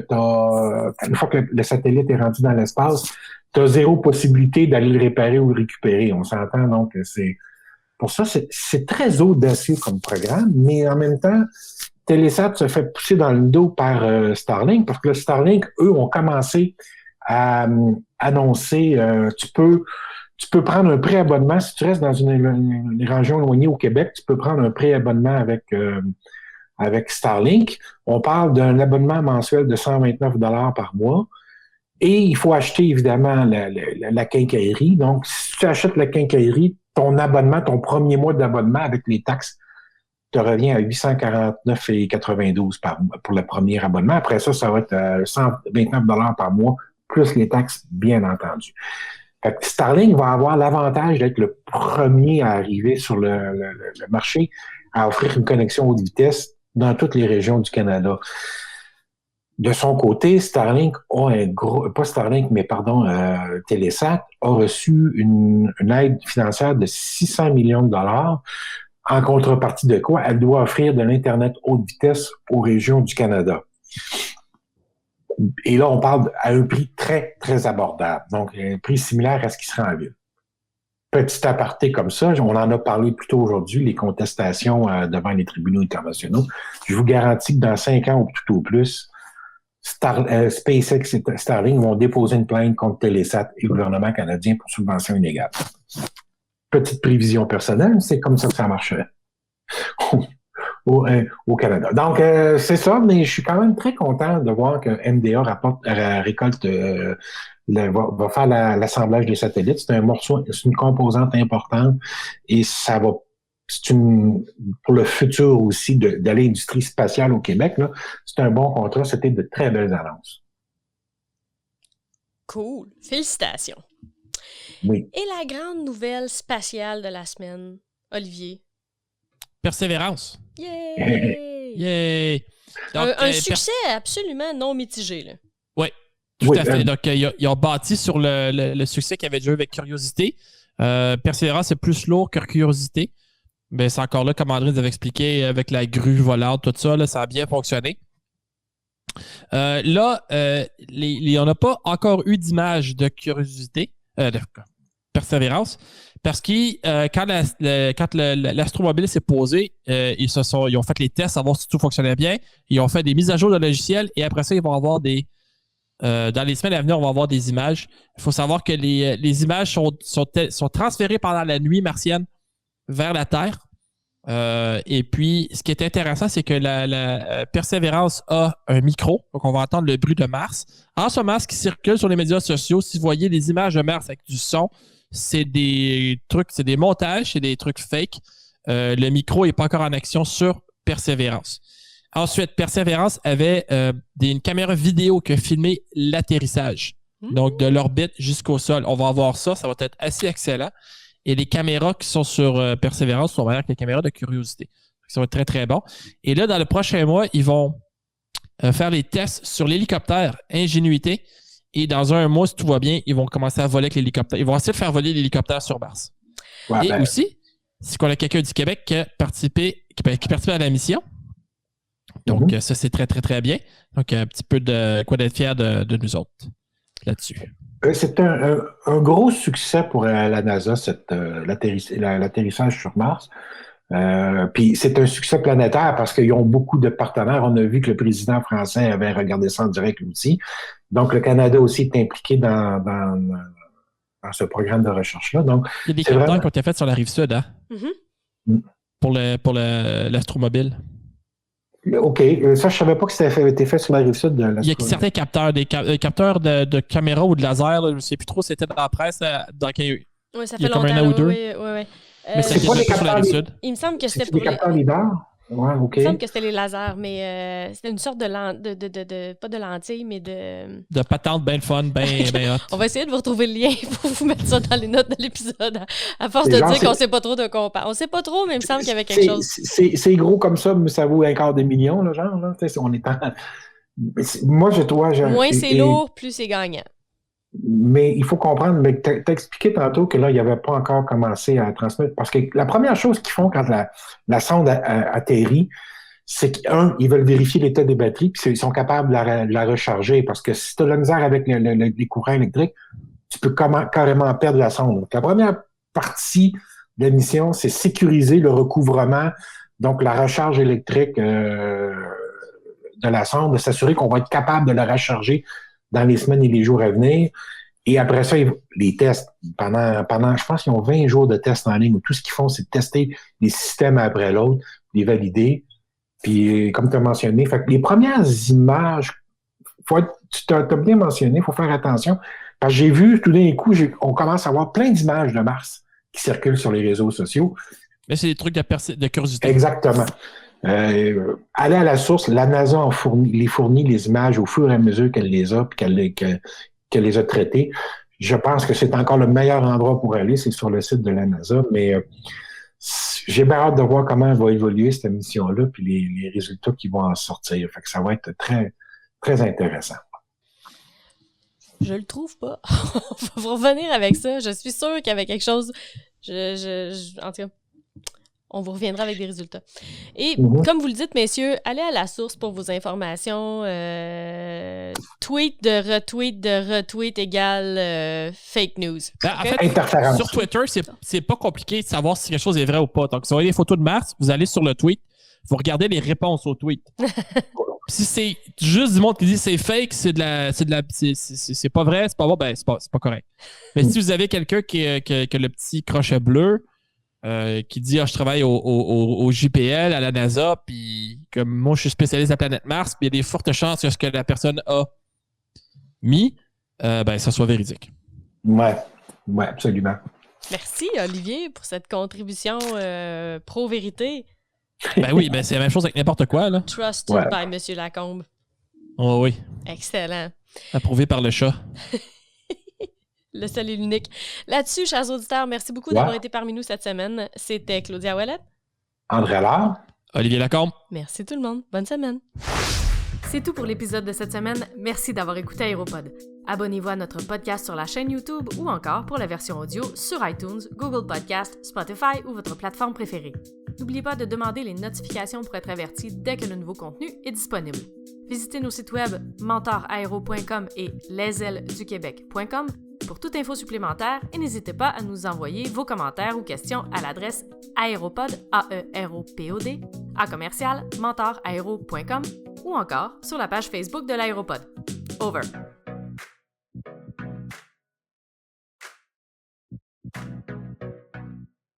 une fois que le satellite est rendu dans l'espace, tu as zéro possibilité d'aller le réparer ou le récupérer. On s'entend donc pour ça, c'est très audacieux comme programme, mais en même temps, Telesat se fait pousser dans le dos par Starlink parce que le Starlink, eux, ont commencé à annoncer tu peux prendre un préabonnement. Si tu restes dans une région éloignée au Québec, tu peux prendre un préabonnement avec Starlink. On parle d'un abonnement mensuel de 129 $ par mois. Et il faut acheter, évidemment, la quincaillerie. Donc, si tu achètes la quincaillerie, ton premier mois d'abonnement avec les taxes te revient à 849,92 pour le premier abonnement. Après ça, ça va être 129 $ par mois, plus les taxes, bien entendu. Fait que Starlink va avoir l'avantage d'être le premier à arriver sur le marché à offrir une connexion haute vitesse dans toutes les régions du Canada. De son côté, Telesat a reçu une aide financière de 600 millions de dollars. En contrepartie de quoi? Elle doit offrir de l'Internet haute vitesse aux régions du Canada. Et là, on parle à un prix très, très abordable. Donc, un prix similaire à ce qui sera en ville. Petit aparté comme ça, on en a parlé plus tôt aujourd'hui, les contestations devant les tribunaux internationaux. Je vous garantis que dans 5 ans ou tout au plus, SpaceX et Starlink vont déposer une plainte contre Telesat et le gouvernement canadien pour subvention inégale. Petite prévision personnelle, c'est comme ça que ça marcherait au Canada. Donc, c'est ça, mais je suis quand même très content de voir que MDA récolte, va faire l'assemblage des satellites. C'est une composante importante et ça va pour le futur aussi de l'industrie spatiale au Québec, là, c'est un bon contrat. C'était de très belles annonces. Cool. Félicitations. Oui. Et la grande nouvelle spatiale de la semaine, Olivier? Persévérance. Yay! Yay! Donc, un succès absolument non mitigé, là. Oui, tout à fait. Donc, ils ont bâti sur le succès qu'ils avaient déjà eu avec Curiosité. Persévérance, c'est plus lourd que Curiosité. Mais c'est encore là, comme André nous avait expliqué, avec la grue volante, tout ça, là, ça a bien fonctionné. On n'a pas encore eu d'image de Curiosité, de Persévérance, parce que quand l'astromobile s'est posé, ils ont fait les tests, savoir si tout fonctionnait bien. Ils ont fait des mises à jour de logiciel et après ça, ils vont avoir dans les semaines à venir, on va avoir des images. Il faut savoir que les images sont transférées pendant la nuit martienne vers la Terre. Et puis, ce qui est intéressant, c'est que la Persévérance a un micro. Donc, on va entendre le bruit de Mars. En ce moment, ce qui circule sur les médias sociaux, si vous voyez des images de Mars avec du son, c'est des montages, c'est des trucs fake. Le micro n'est pas encore en action sur Persévérance. Ensuite, Persévérance avait une caméra vidéo qui a filmé l'atterrissage. Donc, de l'orbite jusqu'au sol. On va avoir ça. Ça va être assez excellent. Et les caméras qui sont sur Persévérance sont meilleures que les caméras de Curiosité. Ça va être très, très bon. Et là, dans le prochain mois, ils vont faire les tests sur l'hélicoptère Ingénuité. Et dans un mois, si tout va bien, ils vont commencer à voler avec l'hélicoptère. Ils vont essayer de faire voler l'hélicoptère sur Mars. Ouais, aussi, c'est qu'on a quelqu'un du Québec qui participe à la mission. Donc, ça, c'est très, très, très bien. Donc, un petit peu de quoi d'être fier de nous autres là-dessus. C'est un gros succès pour la NASA, l'atterrissage sur Mars. Puis c'est un succès planétaire parce qu'ils ont beaucoup de partenaires. On a vu que le président français avait regardé ça en direct aussi. Donc, le Canada aussi est impliqué dans ce programme de recherche-là. Donc, il y a des capteurs qui ont été faits sur la Rive-Sud, hein? Mm-hmm. Pour l'astromobile. OK. Ça, je ne savais pas que ça avait été fait sur la Rive-Sud. Il y a certains capteurs, des capteurs de caméra ou de laser, là, je ne sais plus trop, c'était dans la presse Oui, ça fait il y a comme longtemps. un an ou deux. Oui. Mais c'est pas les capteurs sur la Rive-Sud. Il me semble que c'était pour pour les capteurs lidar. Ouais, OK. Il me semble que c'était les lasers, mais c'était une sorte de pas de lentilles, mais de... De patente bien fun, bien hot. On va essayer de vous retrouver le lien pour vous mettre ça dans les notes de l'épisode. À force de dire qu'on ne sait pas trop de quoi on parle. On ne sait pas trop, mais il me semble qu'il y avait quelque chose. C'est gros comme ça, mais ça vaut $250 million, genre. Là. On est Moi, je dois... Moins c'est lourd, plus c'est gagnant. Mais il faut comprendre, mais t'as expliqué tantôt que là, il n'avait pas encore commencé à transmettre. Parce que la première chose qu'ils font quand la sonde atterrit, c'est qu'ils veulent vérifier l'état des batteries, puis ils sont capables de la recharger. Parce que si tu as de la misère avec les courants électriques, tu peux carrément perdre la sonde. Donc, la première partie de la mission, c'est sécuriser le recouvrement, donc la recharge électrique de la sonde, de s'assurer qu'on va être capable de la recharger dans les semaines et les jours à venir. Et après ça, les tests, pendant je pense qu'ils ont 20 jours de tests en ligne où tout ce qu'ils font, c'est de tester les systèmes après l'autre, les valider. Puis, comme tu as mentionné, fait que les premières images, tu as bien mentionné, il faut faire attention. Parce que j'ai vu, tout d'un coup, on commence à avoir plein d'images de Mars qui circulent sur les réseaux sociaux. Mais c'est des trucs de curiosité. Exactement. Aller à la source, la NASA fournit les images au fur et à mesure qu'elle les a et qu'elle les a traitées. Je pense que c'est encore le meilleur endroit pour aller, c'est sur le site de la NASA, mais j'ai bien hâte de voir comment va évoluer cette mission-là puis les résultats qui vont en sortir. Fait que ça va être très, très intéressant. Je le trouve pas. On va revenir avec ça. Je suis sûre qu'il y avait quelque chose. En tout cas, on vous reviendra avec des résultats. Et comme vous le dites, messieurs, allez à la source pour vos informations. Tweet de retweet égale fake news. En fait, sur Twitter, c'est pas compliqué de savoir si quelque chose est vrai ou pas. Donc, si vous voyez des photos de Mars, vous allez sur le tweet, vous regardez les réponses au tweet. Si c'est juste du monde qui dit c'est fake, c'est pas vrai, c'est pas bon, ben c'est pas correct. Mais si vous avez quelqu'un qui a le petit crochet bleu, qui dit je travaille au JPL, à la NASA, puis comme moi je suis spécialiste de la planète Mars, puis il y a des fortes chances que ce que la personne a mis, ça soit véridique. Ouais, absolument. Merci Olivier pour cette contribution pro-vérité. Ben oui, c'est la même chose avec n'importe quoi, là. Trusted by Monsieur Lacombe. Oh oui. Excellent. Approuvé par le chat. Le seul et l'unique. Là-dessus, chers auditeurs, merci beaucoup d'avoir été parmi nous cette semaine. C'était Claudia Ouellette. André Allard. Olivier Lacombe. Merci tout le monde. Bonne semaine. C'est tout pour l'épisode de cette semaine. Merci d'avoir écouté Aéropod. Abonnez-vous à notre podcast sur la chaîne YouTube ou encore pour la version audio sur iTunes, Google Podcast, Spotify ou votre plateforme préférée. N'oubliez pas de demander les notifications pour être averti dès que le nouveau contenu est disponible. Visitez nos sites web mentoraero.com et lesailesduquebec.com pour toute info supplémentaire et n'hésitez pas à nous envoyer vos commentaires ou questions à l'adresse aéropod, AEROPOD, @mentoraero.com ou encore sur la page Facebook de l'Aéropod. Over.